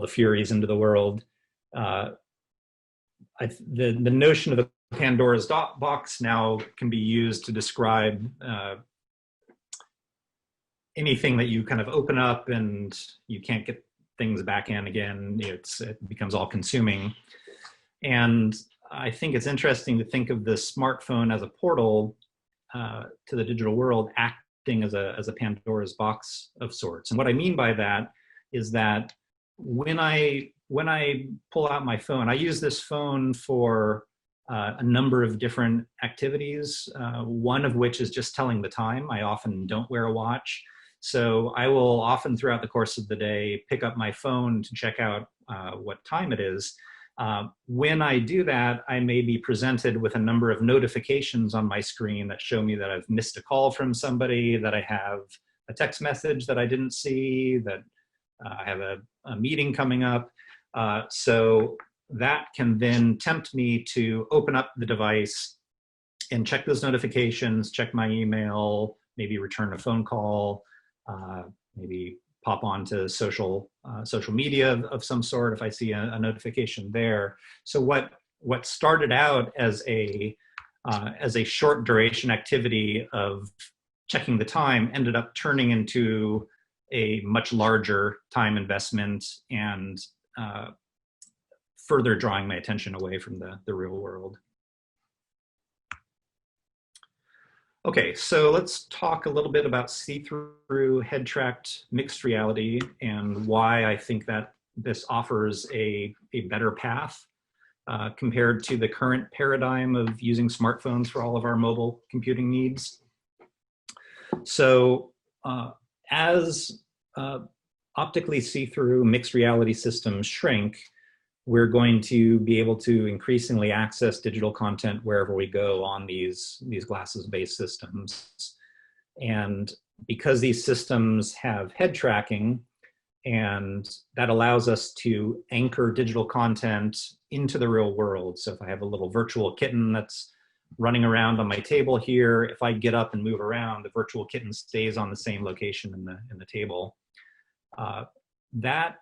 the furies into the world. The notion of a Pandora's box now can be used to describe anything that you kind of open up and you can't get things back in again. It becomes all consuming. And I think it's interesting to think of the smartphone as a portal to the digital world, acting as a Pandora's box of sorts. And what I mean by that is that when I pull out my phone, I use this phone for a number of different activities, one of which is just telling the time. I often don't wear a watch. So I will often throughout the course of the day pick up my phone to check out what time it is. When I do that, I may be presented with a number of notifications on my screen that show me that I've missed a call from somebody, that I have a text message that I didn't see, that I have a meeting coming up. So that can then tempt me to open up the device and check those notifications, check my email, maybe return a phone call, maybe pop onto social media of some sort if I see a notification there. So what started out as a short duration activity of checking the time ended up turning into a much larger time investment and further drawing my attention away from the real world. Okay, so let's talk a little bit about see-through head-tracked mixed reality and why I think that this offers a better path compared to the current paradigm of using smartphones for all of our mobile computing needs. So as optically see-through mixed reality systems shrink, we're going to be able to increasingly access digital content wherever we go on these glasses-based systems. And because these systems have head tracking, and that allows us to anchor digital content into the real world. So if I have a little virtual kitten that's running around on my table here, if I get up and move around, the virtual kitten stays on the same location in the table. That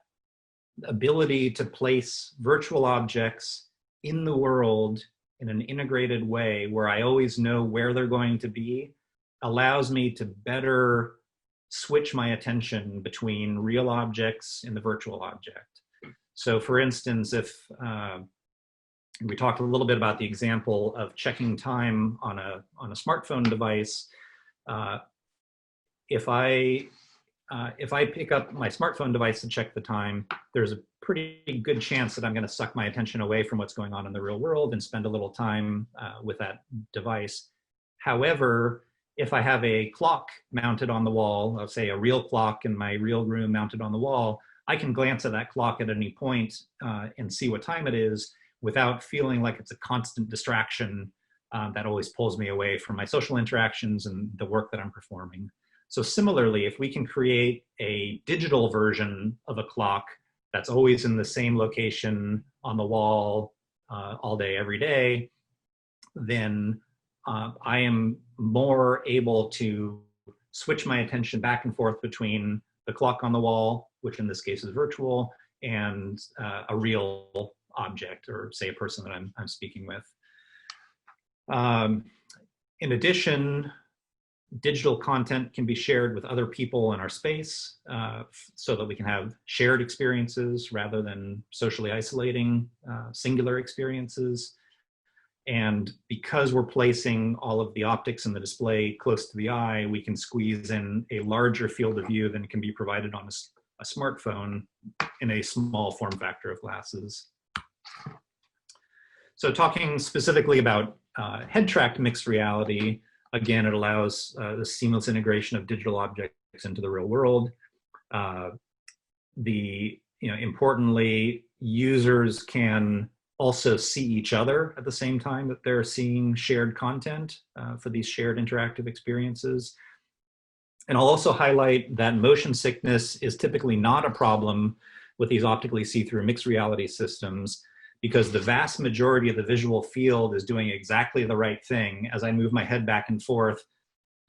ability to place virtual objects in the world in an integrated way where I always know where they're going to be allows me to better switch my attention between real objects and the virtual object. So for instance, if we talked a little bit about the example of checking time on a smartphone device, if I pick up my smartphone device to check the time, there's a pretty good chance that I'm going to suck my attention away from what's going on in the real world and spend a little time with that device. However, if I have a clock mounted on the wall, let's say a real clock in my real room mounted on the wall, I can glance at that clock at any point and see what time it is without feeling like it's a constant distraction that always pulls me away from my social interactions and the work that I'm performing. So similarly, if we can create a digital version of a clock that's always in the same location on the wall all day, every day, then I am more able to switch my attention back and forth between the clock on the wall, which in this case is virtual, and a real object, or say a person that I'm speaking with. In addition, digital content can be shared with other people in our space so that we can have shared experiences rather than socially isolating singular experiences. And because we're placing all of the optics in the display close to the eye, we can squeeze in a larger field of view than can be provided on a smartphone in a small form factor of glasses. So talking specifically about head-tracked mixed reality, again, it allows the seamless integration of digital objects into the real world. Importantly, users can also see each other at the same time that they're seeing shared content for these shared interactive experiences. And I'll also highlight that motion sickness is typically not a problem with these optically see-through mixed reality systems, because the vast majority of the visual field is doing exactly the right thing. As I move my head back and forth,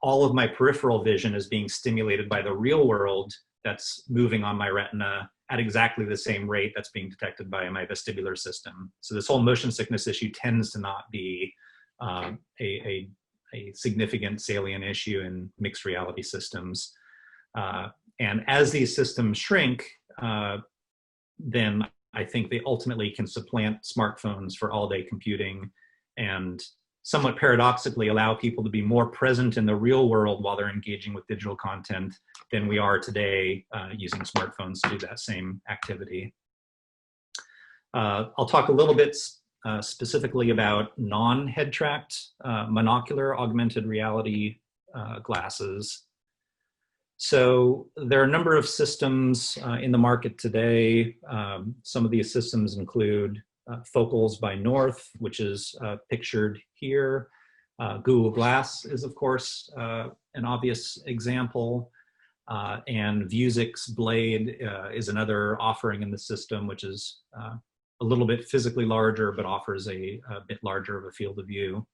all of my peripheral vision is being stimulated by the real world that's moving on my retina at exactly the same rate that's being detected by my vestibular system. So this whole motion sickness issue tends to not be a significant salient issue in mixed reality systems. And as these systems shrink, then I think they ultimately can supplant smartphones for all-day computing, and somewhat paradoxically allow people to be more present in the real world while they're engaging with digital content than we are today using smartphones to do that same activity. I'll talk a little bit specifically about non-head tracked monocular augmented reality glasses. So there are a number of systems in the market today. Some of these systems include Focals by North, which is pictured here. Google Glass is, of course, an obvious example. And Vuzix's Blade is another offering in the system, which is a little bit physically larger, but offers a bit larger of a field of view.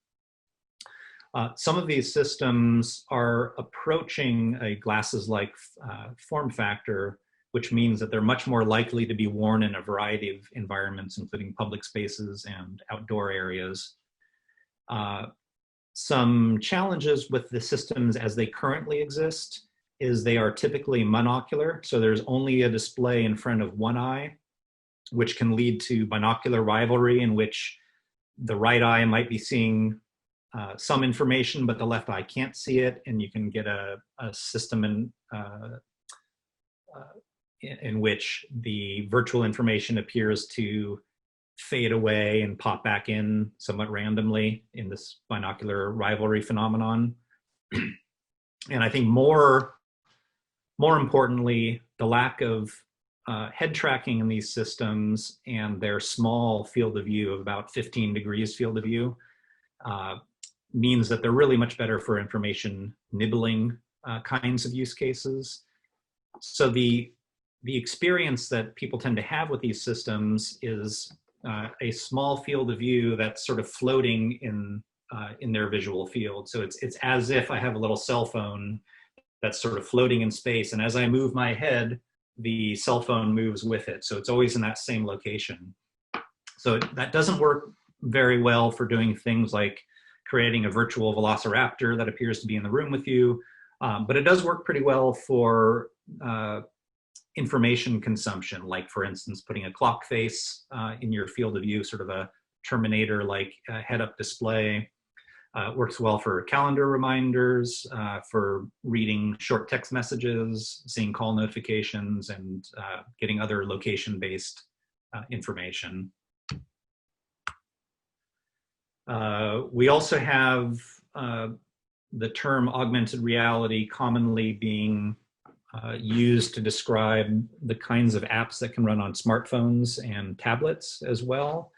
Some of these systems are approaching a glasses-like form factor, which means that they're much more likely to be worn in a variety of environments, including public spaces and outdoor areas. Some challenges with the systems as they currently exist is they are typically monocular, so there's only a display in front of one eye, which can lead to binocular rivalry, in which the right eye might be seeing some information, but the left eye can't see it, and you can get a system in which the virtual information appears to fade away and pop back in somewhat randomly in this binocular rivalry phenomenon. And I think more importantly, the lack of head tracking in these systems and their small field of view of about 15 degrees field of view means that they're really much better for information nibbling kinds of use cases. So the experience that people tend to have with these systems is a small field of view that's sort of floating in their visual field. So it's as if I have a little cell phone that's sort of floating in space, and as I move my head, the cell phone moves with it. So it's always in that same location. So that doesn't work very well for doing things like creating a virtual velociraptor that appears to be in the room with you, but it does work pretty well for information consumption, like for instance, putting a clock face in your field of view, sort of a Terminator-like head-up display. Works well for calendar reminders, for reading short text messages, seeing call notifications, and getting other location-based information. We also have the term augmented reality commonly being used to describe the kinds of apps that can run on smartphones and tablets as well.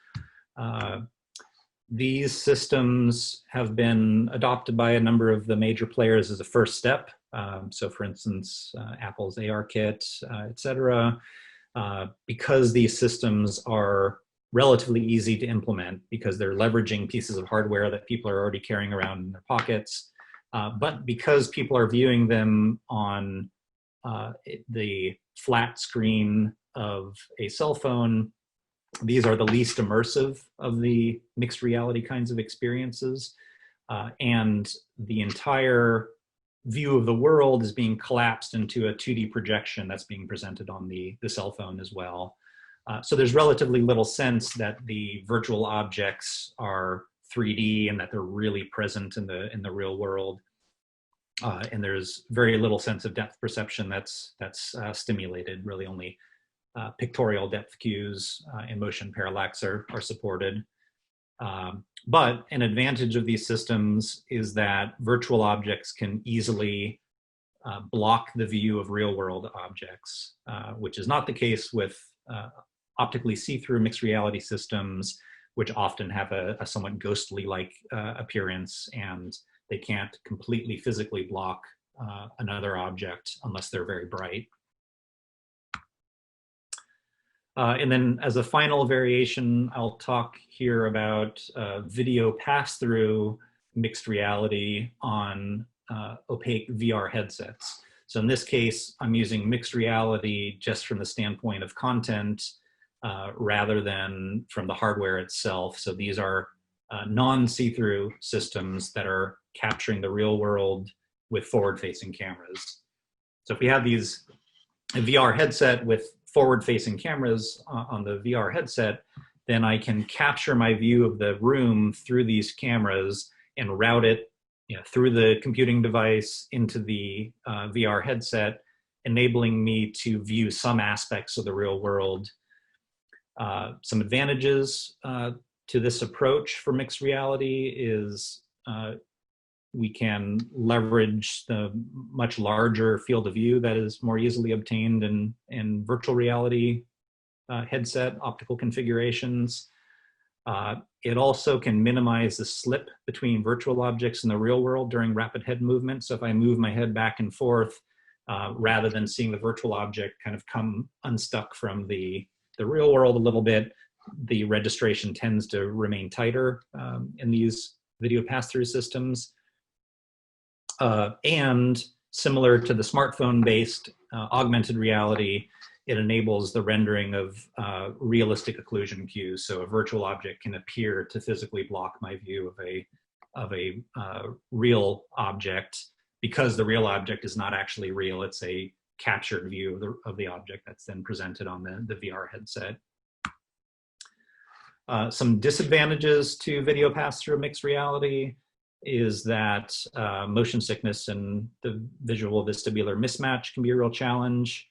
These systems have been adopted by a number of the major players as a first step. So for instance, Apple's ARKit, et cetera. Because these systems are relatively easy to implement because they're leveraging pieces of hardware that people are already carrying around in their pockets. But because people are viewing them on the flat screen of a cell phone, these are the least immersive of the mixed reality kinds of experiences. And the entire view of the world is being collapsed into a 2D projection that's being presented on the cell phone as well. So there's relatively little sense that the virtual objects are 3D and that they're really present in the real world. And there's very little sense of depth perception that's stimulated. Really only pictorial depth cues and motion parallax are supported. But an advantage of these systems is that virtual objects can easily block the view of real world objects, which is not the case with optically see-through mixed reality systems, which often have a somewhat ghostly-like appearance, and they can't completely physically block another object unless they're very bright. And then as a final variation, I'll talk here about video pass-through mixed reality on opaque VR headsets. So in this case, I'm using mixed reality just from the standpoint of content rather than from the hardware itself. So these are non-see-through systems that are capturing the real world with forward-facing cameras. So if we have these a VR headset with forward-facing cameras on the VR headset, then I can capture my view of the room through these cameras and route it through the computing device into the VR headset, enabling me to view some aspects of the real world. Some advantages to this approach for mixed reality is we can leverage the much larger field of view that is more easily obtained in virtual reality headset optical configurations. It also can minimize the slip between virtual objects in the real world during rapid head movement. So if I move my head back and forth, rather than seeing the virtual object kind of come unstuck from the real world a little bit, the registration tends to remain tighter in these video pass-through systems. And similar to the smartphone-based augmented reality, it enables the rendering of realistic occlusion cues. So a virtual object can appear to physically block my view of a real object because the real object is not actually real. It's a captured view of the object that's then presented on the VR headset. Some disadvantages to video pass-through mixed reality is that motion sickness and the visual vestibular mismatch can be a real challenge,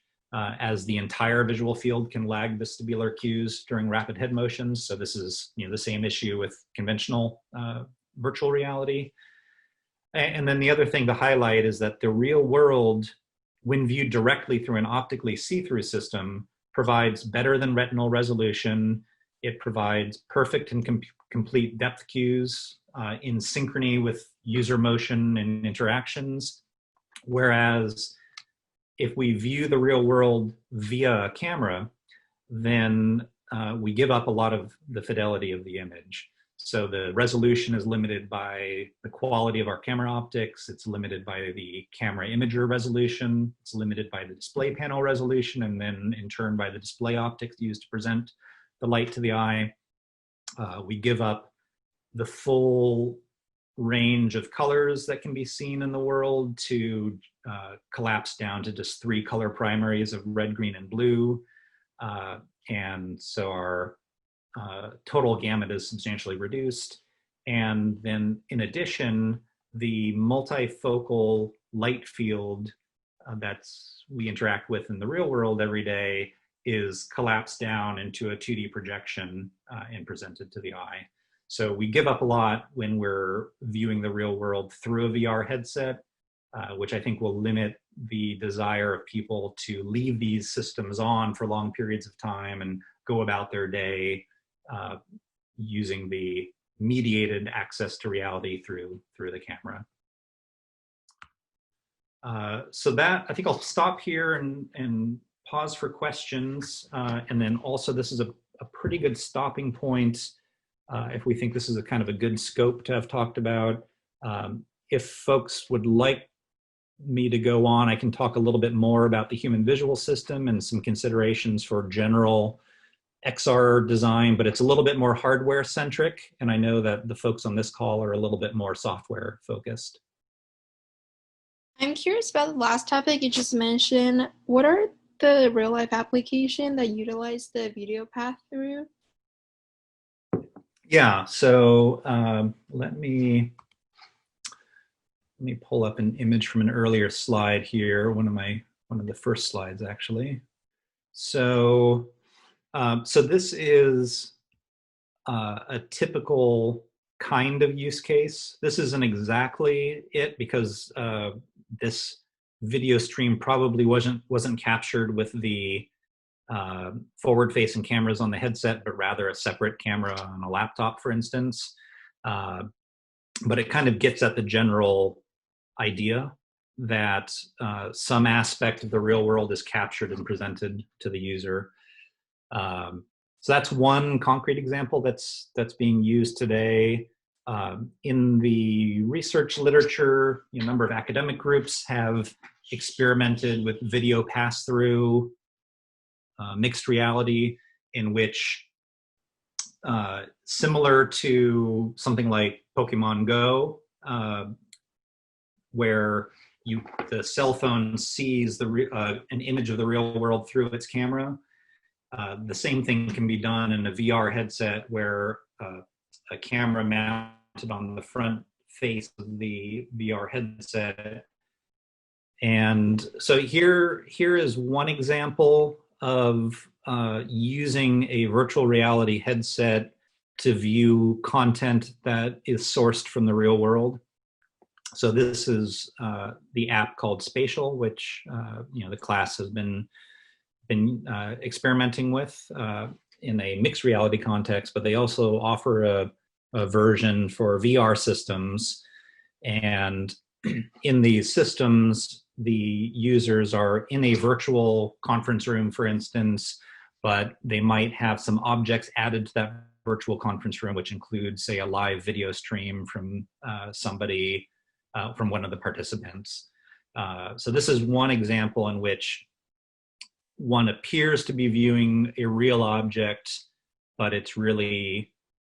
as the entire visual field can lag vestibular cues during rapid head motions. So this is the same issue with conventional virtual reality. And then the other thing to highlight is that the real world, when viewed directly through an optically see-through system, provides better than retinal resolution. It provides perfect and complete depth cues in synchrony with user motion and interactions. Whereas if we view the real world via a camera, then we give up a lot of the fidelity of the image. So the resolution is limited by the quality of our camera optics. It's limited by the camera imager resolution. It's limited by the display panel resolution, and then in turn by the display optics used to present the light to the eye. We give up the full range of colors that can be seen in the world to collapse down to just 3 color primaries of red, green, and blue. And so our total gamut is substantially reduced. And then in addition, the multifocal light field we interact with in the real world every day is collapsed down into a 2D projection and presented to the eye. So we give up a lot when we're viewing the real world through a VR headset, which I think will limit the desire of people to leave these systems on for long periods of time and go about their day using the mediated access to reality through the camera. So that, I think I'll stop here and pause for questions. And then also this is a pretty good stopping point if we think this is a kind of a good scope to have talked about. If folks would like me to go on, I can talk a little bit more about the human visual system and some considerations for general XR design, but it's a little bit more hardware centric. And I know that the folks on this call are a little bit more software focused. I'm curious about the last topic you just mentioned. What are the real life application that utilize the video path through? Yeah, so let me pull up an image from an earlier slide here, one of the first slides actually. So this is a typical kind of use case. This isn't exactly it because this video stream probably wasn't captured with the forward-facing cameras on the headset, but rather a separate camera on a laptop, for instance. But it kind of gets at the general idea that some aspect of the real world is captured and presented to the user. So that's one concrete example that's being used today. In the research literature, a number of academic groups have experimented with video pass-through mixed reality, in which, similar to something like Pokemon Go, where the cell phone sees an image of the real world through its camera, the same thing can be done in a VR headset where a camera mounted on the front face of the VR headset. And so here is one example of using a virtual reality headset to view content that is sourced from the real world. So this is the app called Spatial, which the class has been experimenting with in a mixed reality context, but they also offer a version for VR systems. And in these systems, the users are in a virtual conference room, for instance, but they might have some objects added to that virtual conference room, which includes, say, a live video stream from somebody, from one of the participants. So this is one example in which one appears to be viewing a real object, but it's really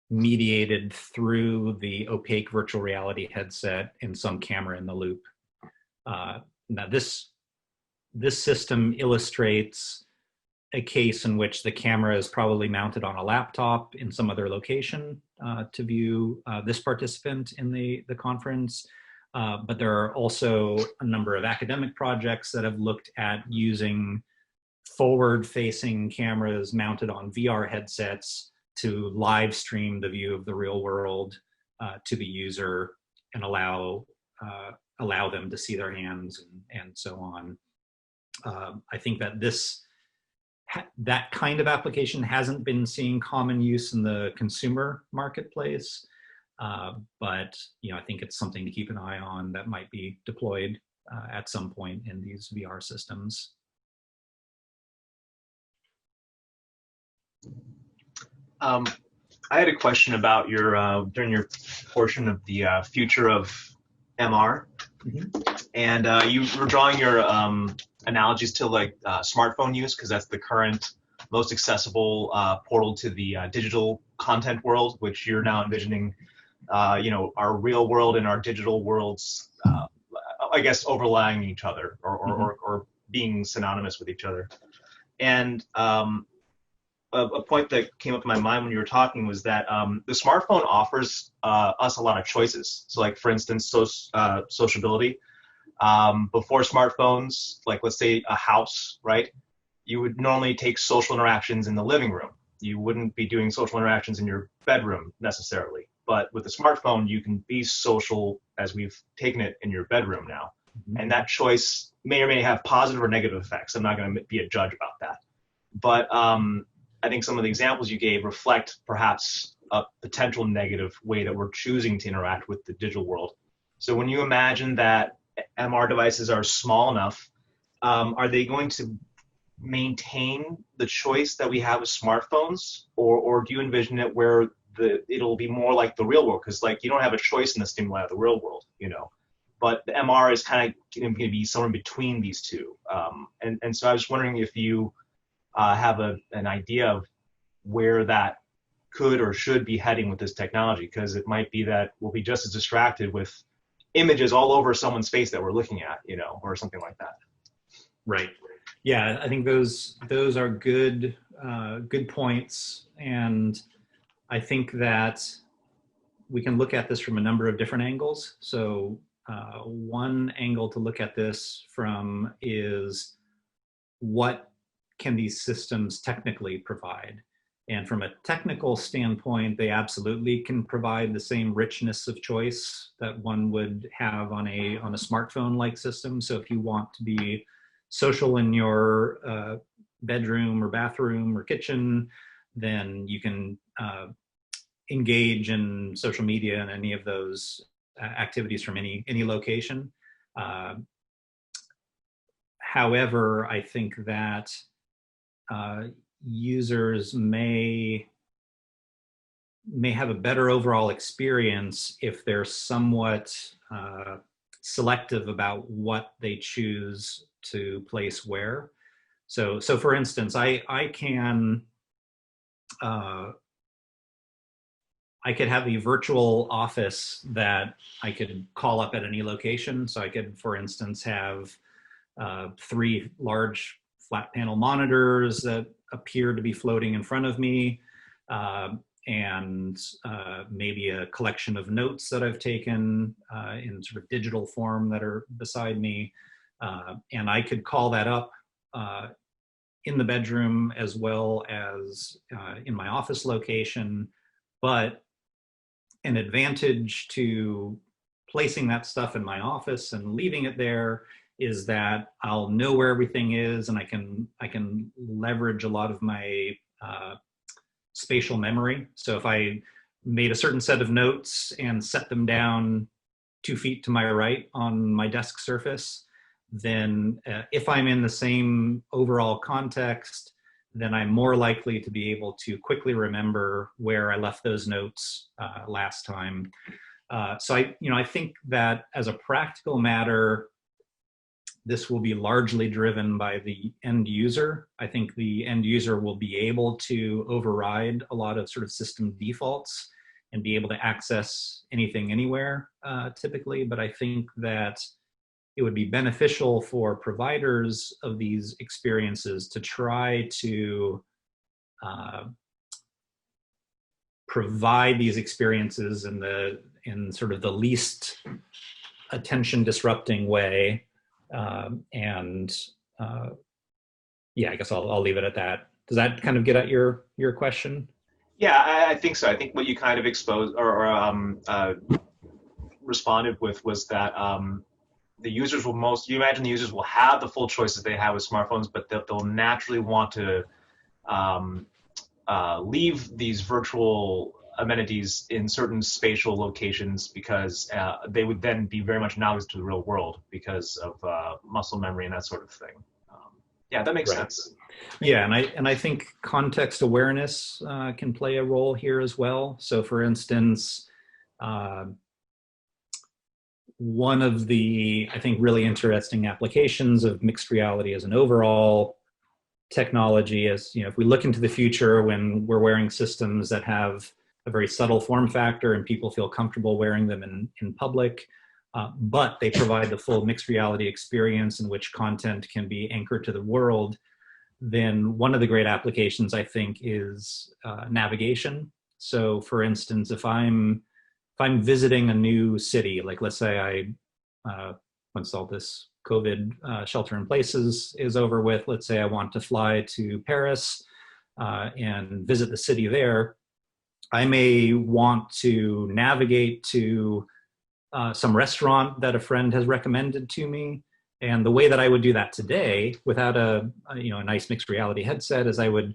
mediated through the opaque virtual reality headset and some camera in the loop. Now this system illustrates a case in which the camera is probably mounted on a laptop in some other location to view this participant in the conference. But there are also a number of academic projects that have looked at using forward-facing cameras mounted on VR headsets to live stream the view of the real world to the user and allow them to see their hands and so on. I think that that kind of application hasn't been seeing common use in the consumer marketplace, but I think it's something to keep an eye on that might be deployed at some point in these VR systems. I had a question about during your portion of the future of MR, and you were drawing your analogies to like smartphone use, because that's the current most accessible portal to the digital content world, which you're now envisioning, our real world and our digital worlds, I guess, overlaying each other or being synonymous with each other. And a point that came up in my mind when you were talking was that the smartphone offers us a lot of choices. So like, for instance, sociability. Before smartphones, like let's say a house, right? You would normally take social interactions in the living room. You wouldn't be doing social interactions in your bedroom necessarily. But with the smartphone, you can be social as we've taken it in your bedroom now. And that choice may or may have positive or negative effects. I'm not going to be a judge about that. But I think some of the examples you gave reflect perhaps a potential negative way that we're choosing to interact with the digital world. So when you imagine that MR devices are small enough, are they going to maintain the choice that we have with smartphones, or do you envision it where it'll be more like the real world? Because like you don't have a choice in the stimuli of the real world, but the MR is kind of going to be somewhere in between these two. And so I was wondering if you have an idea of where that could or should be heading with this technology, because it might be that we'll be just as distracted with images all over someone's face that we're looking at, or something like that. Right. Yeah, I think those are good points, and I think that we can look at this from a number of different angles. So one angle to look at this from is, what can these systems technically provide? And from a technical standpoint, they absolutely can provide the same richness of choice that one would have on a smartphone-like system. So if you want to be social in your bedroom or bathroom or kitchen, then you can engage in social media and any of those activities from any location. However, I think that users may may have a better overall experience if they're somewhat selective about what they choose to place where. So for instance, I could have a virtual office that I could call up at any location. So I could, for instance, have 3 large flat panel monitors that appear to be floating in front of me, and maybe a collection of notes that I've taken in sort of digital form that are beside me. And I could call that up in the bedroom as well as in my office location. But an advantage to placing that stuff in my office and leaving it there is that I'll know where everything is, and I can leverage a lot of my spatial memory. So if I made a certain set of notes and set them down 2 feet to my right on my desk surface, then if I'm in the same overall context, then I'm more likely to be able to quickly remember where I left those notes last time. So I think that as a practical matter, this will be largely driven by the end user. I think the end user will be able to override a lot of sort of system defaults and be able to access anything anywhere typically. But I think that it would be beneficial for providers of these experiences to try to provide these experiences in sort of the least attention disrupting way. Yeah, I guess I'll leave it at that. Does that kind of get at your question? Yeah, I think so. I think what you kind of exposed or responded with was that the users will you imagine the users will have the full choices they have with smartphones, but they'll naturally want to leave these virtual amenities in certain spatial locations because they would then be very much analogous to the real world because of muscle memory and that sort of thing. Yeah, that makes sense. Yeah, and I think context awareness can play a role here as well. So for instance, one of the, I think, really interesting applications of mixed reality as an overall technology is, if we look into the future when we're wearing systems that have a very subtle form factor and people feel comfortable wearing them in public, but they provide the full mixed reality experience in which content can be anchored to the world, then one of the great applications, I think, is navigation. So for instance, if I'm visiting a new city, like let's say once all this COVID shelter in place is over with, let's say I want to fly to Paris and visit the city there, I may want to navigate to some restaurant that a friend has recommended to me. And the way that I would do that today without a nice mixed reality headset is I would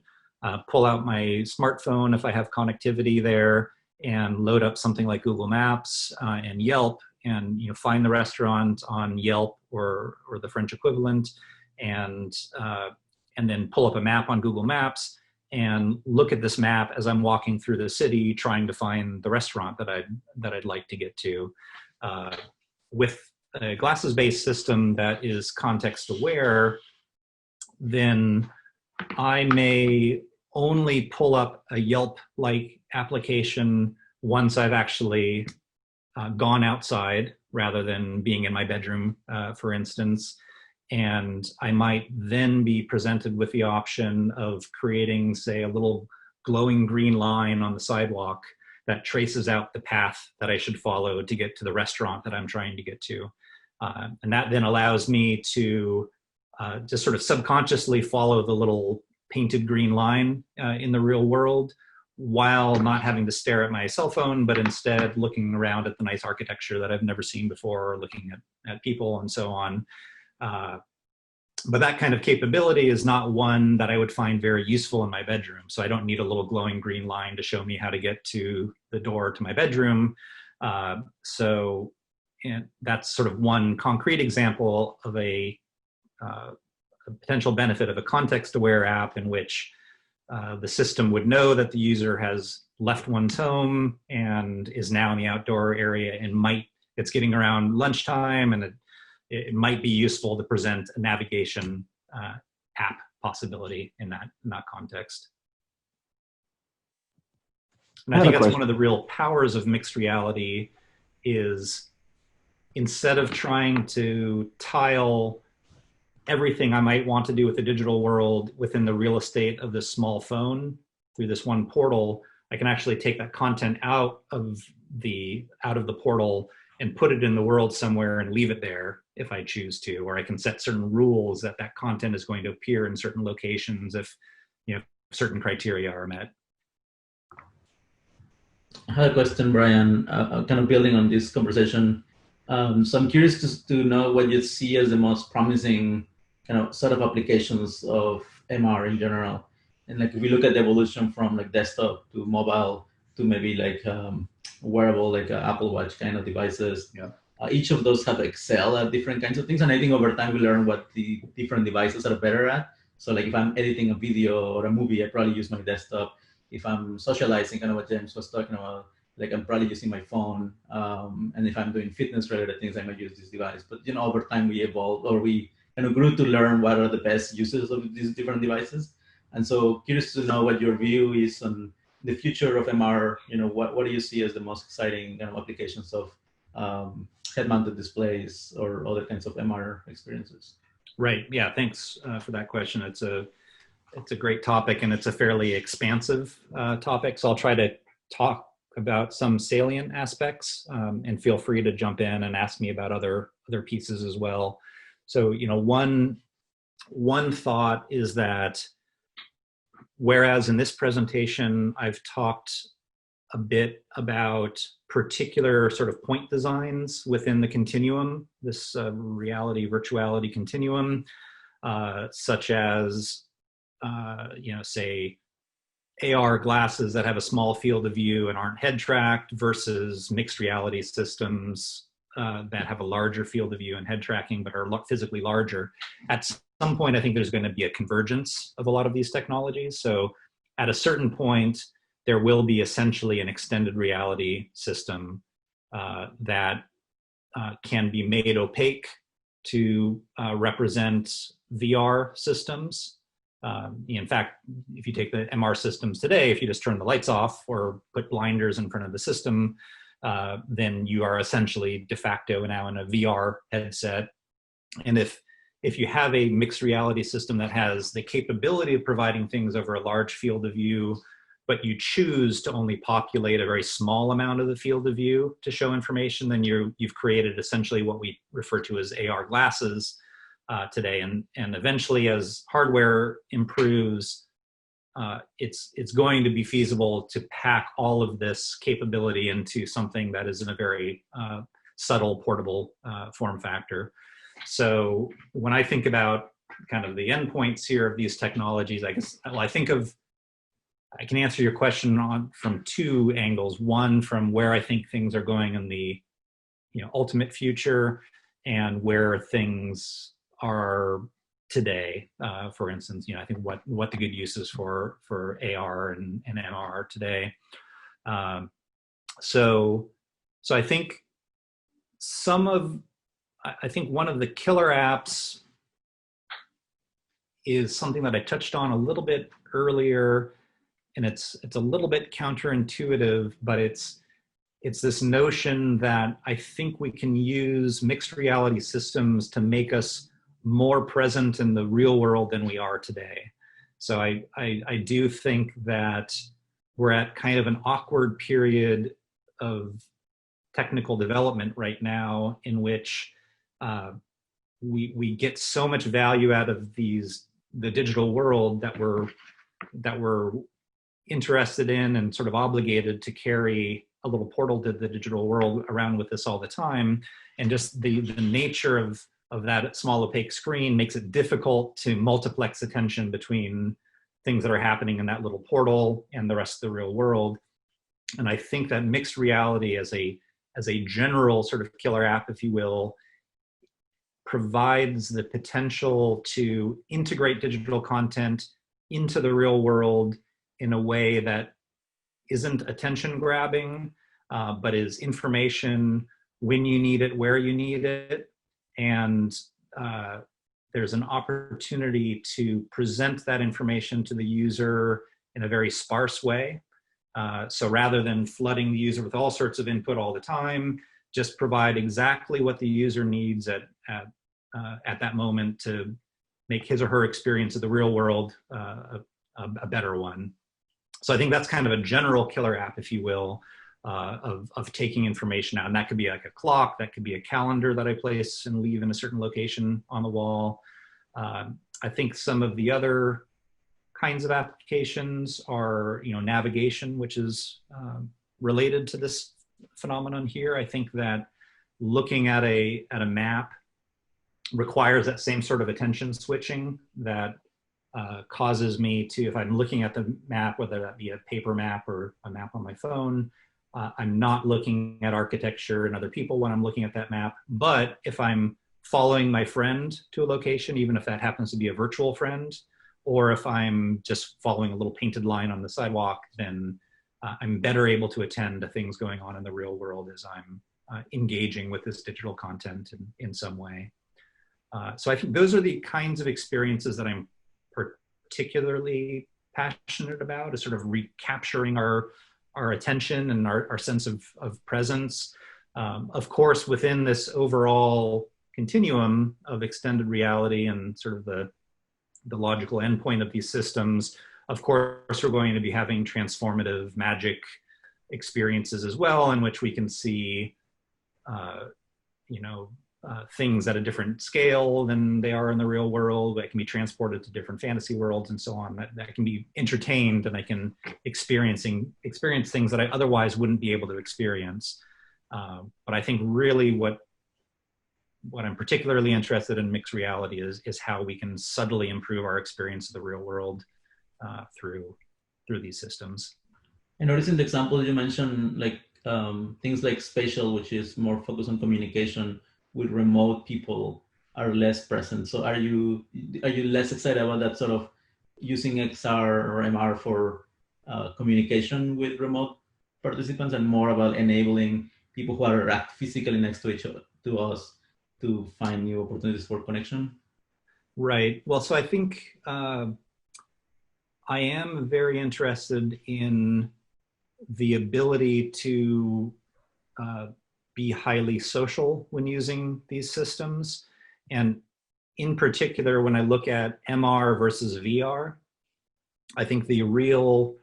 pull out my smartphone if I have connectivity there and load up something like Google Maps and Yelp and find the restaurant on Yelp or the French equivalent, and then pull up a map on Google Maps and look at this map as I'm walking through the city trying to find the restaurant that I'd like to get to. With a glasses-based system that is context aware, then I may only pull up a Yelp-like application once I've actually gone outside rather than being in my bedroom, for instance. And I might then be presented with the option of creating, say, a little glowing green line on the sidewalk that traces out the path that I should follow to get to the restaurant that I'm trying to get to. And that then allows me to just sort of subconsciously follow the little painted green line in the real world while not having to stare at my cell phone, but instead looking around at the nice architecture that I've never seen before, or looking at people and so on. But that kind of capability is not one that I would find very useful in my bedroom. So I don't need a little glowing green line to show me how to get to the door to my bedroom. And that's sort of one concrete example of a potential benefit of a context-aware app in which the system would know that the user has left one's home and is now in the outdoor area and it's getting around lunchtime, and it might be useful to present a navigation app possibility in that context. And I think that's one of the real powers of mixed reality is, instead of trying to tile everything I might want to do with the digital world within the real estate of this small phone through this one portal, I can actually take that content out of the portal and put it in the world somewhere and leave it there if I choose to, or I can set certain rules that content is going to appear in certain locations if certain criteria are met. I had a question, Brian, kind of building on this conversation. So I'm curious to know what you see as the most promising kind of set of applications of MR in general. And like, if we look at the evolution from like desktop to mobile to maybe like wearable, like Apple Watch kind of devices, yeah. Each of those have excelled at different kinds of things. And I think over time we learn what the different devices are better at. So like if I'm editing a video or a movie, I probably use my desktop. If I'm socializing, kind of what James was talking about, like I'm probably using my phone. And if I'm doing fitness related things, I might use this device. But over time we evolved, or we kind of grew to learn what are the best uses of these different devices. And so curious to know what your view is on the future of MR. What do you see as the most exciting kind of applications of head-mounted displays or other kinds of MR experiences? Right. Yeah. Thanks for that question. It's a great topic, and it's a fairly expansive topic. So I'll try to talk about some salient aspects, and feel free to jump in and ask me about other pieces as well. So one thought is that, whereas in this presentation I've talked a bit about particular sort of point designs within the continuum, this reality virtuality continuum, such as say AR glasses that have a small field of view and aren't head tracked versus mixed reality systems that have a larger field of view and head tracking but are physically larger. At some point, I think there's going to be a convergence of a lot of these technologies. So at a certain point, there will be essentially an extended reality system that can be made opaque to represent VR systems. In fact, if you take the MR systems today, if you just turn the lights off or put blinders in front of the system, then you are essentially de facto now in a VR headset. And if you have a mixed reality system that has the capability of providing things over a large field of view, but you choose to only populate a very small amount of the field of view to show information, then you've created essentially what we refer to as AR glasses today. And eventually, as hardware improves, it's going to be feasible to pack all of this capability into something that is in a very subtle, portable form factor. So when I think about kind of the endpoints here of these technologies, I guess I can answer your question from two angles. One, from where I think things are going in the ultimate future, and where things are today. For instance, I think what the good uses for AR and MR today. So I think I think one of the killer apps is something that I touched on a little bit earlier, and it's a little bit counterintuitive, but it's this notion that I think we can use mixed reality systems to make us more present in the real world than we are today. So I do think that we're at kind of an awkward period of technical development right now, in which we get so much value out of the digital world that we're interested in and sort of obligated to carry a little portal to the digital world around with us all the time. And just the nature of that small opaque screen makes it difficult to multiplex attention between things that are happening in that little portal and the rest of the real world. And I think that mixed reality as a general sort of killer app, if you will, provides the potential to integrate digital content into the real world in a way that isn't attention grabbing, but is information when you need it, where you need it. And there's an opportunity to present that information to the user in a very sparse way. So rather than flooding the user with all sorts of input all the time, just provide exactly what the user needs at that moment to make his or her experience of the real world a better one. So I think that's kind of a general killer app, if you will, of taking information out. And that could be like a clock, that could be a calendar that I place and leave in a certain location on the wall. I think some of the other kinds of applications are, navigation, which is related to this phenomenon here. I think that looking at a map requires that same sort of attention switching that causes me to, if I'm looking at the map, whether that be a paper map or a map on my phone, I'm not looking at architecture and other people when I'm looking at that map. But if I'm following my friend to a location, even if that happens to be a virtual friend, or if I'm just following a little painted line on the sidewalk, then I'm better able to attend to things going on in the real world as I'm engaging with this digital content in some way. So I think those are the kinds of experiences that I'm particularly passionate about, is sort of recapturing our attention and our sense of presence. Of course, within this overall continuum of extended reality and sort of the logical endpoint of these systems, of course, we're going to be having transformative magic experiences as well, in which we can see, things at a different scale than they are in the real world. That can be transported to different fantasy worlds and so on. That can be entertained, and I can experience things that I otherwise wouldn't be able to experience. But I think really what I'm particularly interested in mixed reality is how we can subtly improve our experience of the real world through these systems. I noticed in the example you mentioned, like things like spatial, which is more focused on communication with remote people, are less present. So are you less excited about that sort of using XR or MR for communication with remote participants, and more about enabling people who are physically next to each other, to us, to find new opportunities for connection? Right. Well, so I think I am very interested in the ability to be highly social when using these systems. And in particular, when I look at MR versus VR, I think the real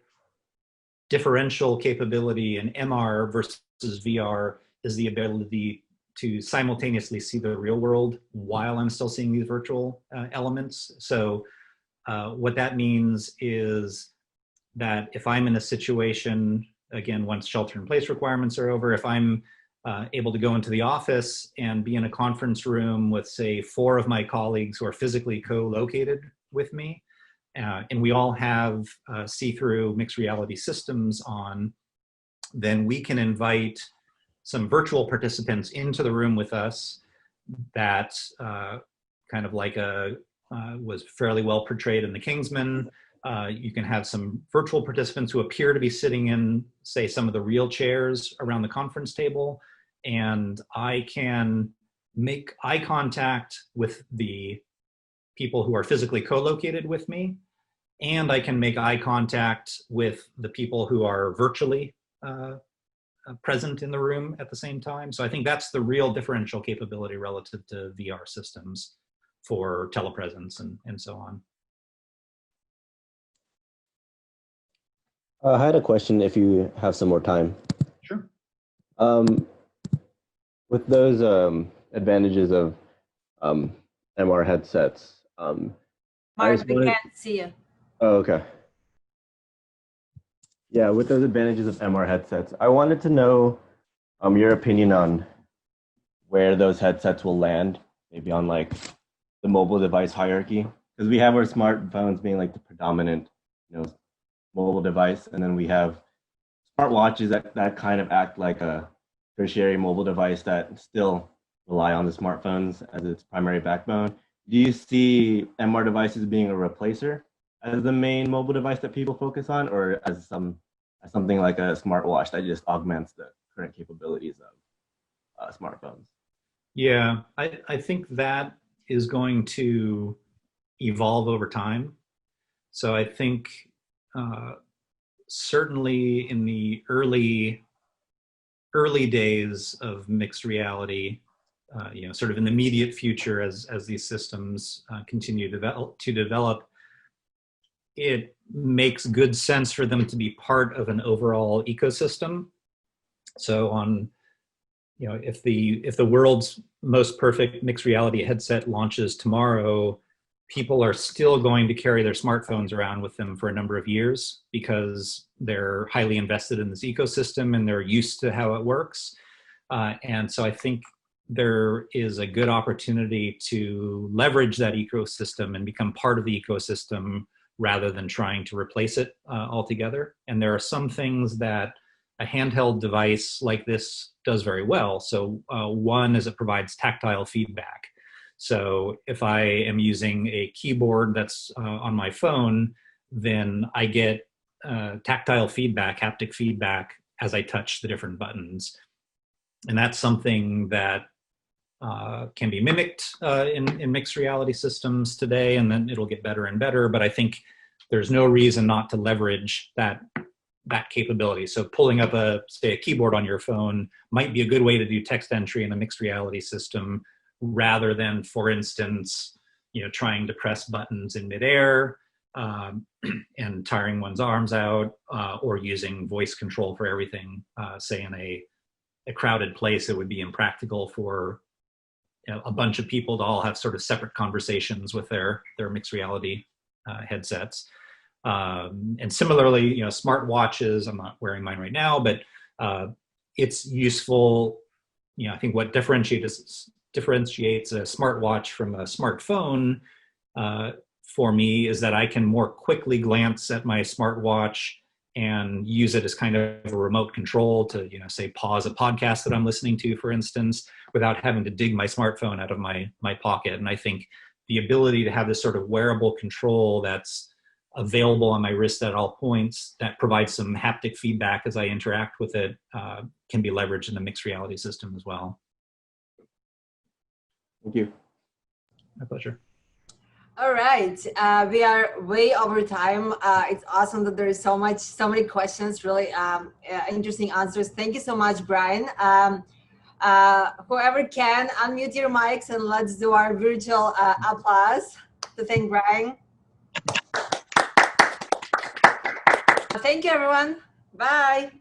differential capability in MR versus VR is the ability to simultaneously see the real world while I'm still seeing these virtual elements. So what that means is that if I'm in a situation, again, once shelter-in-place requirements are over, if I'm able to go into the office and be in a conference room with, say, 4 of my colleagues who are physically co-located with me, and we all have see-through mixed reality systems on, then we can invite some virtual participants into the room with us that kind of like was fairly well portrayed in The Kingsman. You can have some virtual participants who appear to be sitting in, say, some of the real chairs around the conference table, and I can make eye contact with the people who are physically co-located with me, and I can make eye contact with the people who are virtually present in the room at the same time. So I think that's the real differential capability relative to VR systems for telepresence and so on. I had a question if you have some more time. Sure. With those advantages of MR headsets, Mark, we can't see you. Oh, okay. Yeah, with those advantages of MR headsets, I wanted to know your opinion on where those headsets will land, maybe on like the mobile device hierarchy, because we have our smartphones being like the predominant, mobile device, and then we have smartwatches that kind of act like a tertiary mobile device that still rely on the smartphones as its primary backbone. Do you see MR devices being a replacer as the main mobile device that people focus on, or as some something like a smartwatch that just augments the current capabilities of smartphones. Yeah, I think that is going to evolve over time. So I think certainly in the early days of mixed reality, sort of in the immediate future, as these systems continue to develop, it makes good sense for them to be part of an overall ecosystem. So if the world's most perfect mixed reality headset launches tomorrow, people are still going to carry their smartphones around with them for a number of years because they're highly invested in this ecosystem and they're used to how it works. And so I think there is a good opportunity to leverage that ecosystem and become part of the ecosystem rather than trying to replace it altogether. And there are some things that a handheld device like this does very well. So one is it provides tactile feedback. So if I am using a keyboard that's on my phone, then I get tactile feedback, haptic feedback as I touch the different buttons. And that's something that can be mimicked in mixed reality systems today, and then it'll get better and better. But I think there's no reason not to leverage that capability. So pulling up say a keyboard on your phone might be a good way to do text entry in a mixed reality system, rather than, for instance, trying to press buttons in midair and tiring one's arms out, or using voice control for everything. Say in a crowded place, it would be impractical for a bunch of people to all have sort of separate conversations with their mixed reality headsets. And similarly, smartwatches, I'm not wearing mine right now, but it's useful. I think what differentiates a smartwatch from a smartphone for me is that I can more quickly glance at my smartwatch and use it as kind of a remote control to, say, pause a podcast that I'm listening to, for instance, without having to dig my smartphone out of my pocket. And I think the ability to have this sort of wearable control that's available on my wrist at all points, that provides some haptic feedback as I interact with it, can be leveraged in the mixed reality system as well. Thank you. My pleasure. All right, we are way over time. It's awesome that there is so many questions, really interesting answers. Thank you so much, Brian. Whoever can, unmute your mics and let's do our virtual applause to thank Brian. Thank you, everyone. Bye.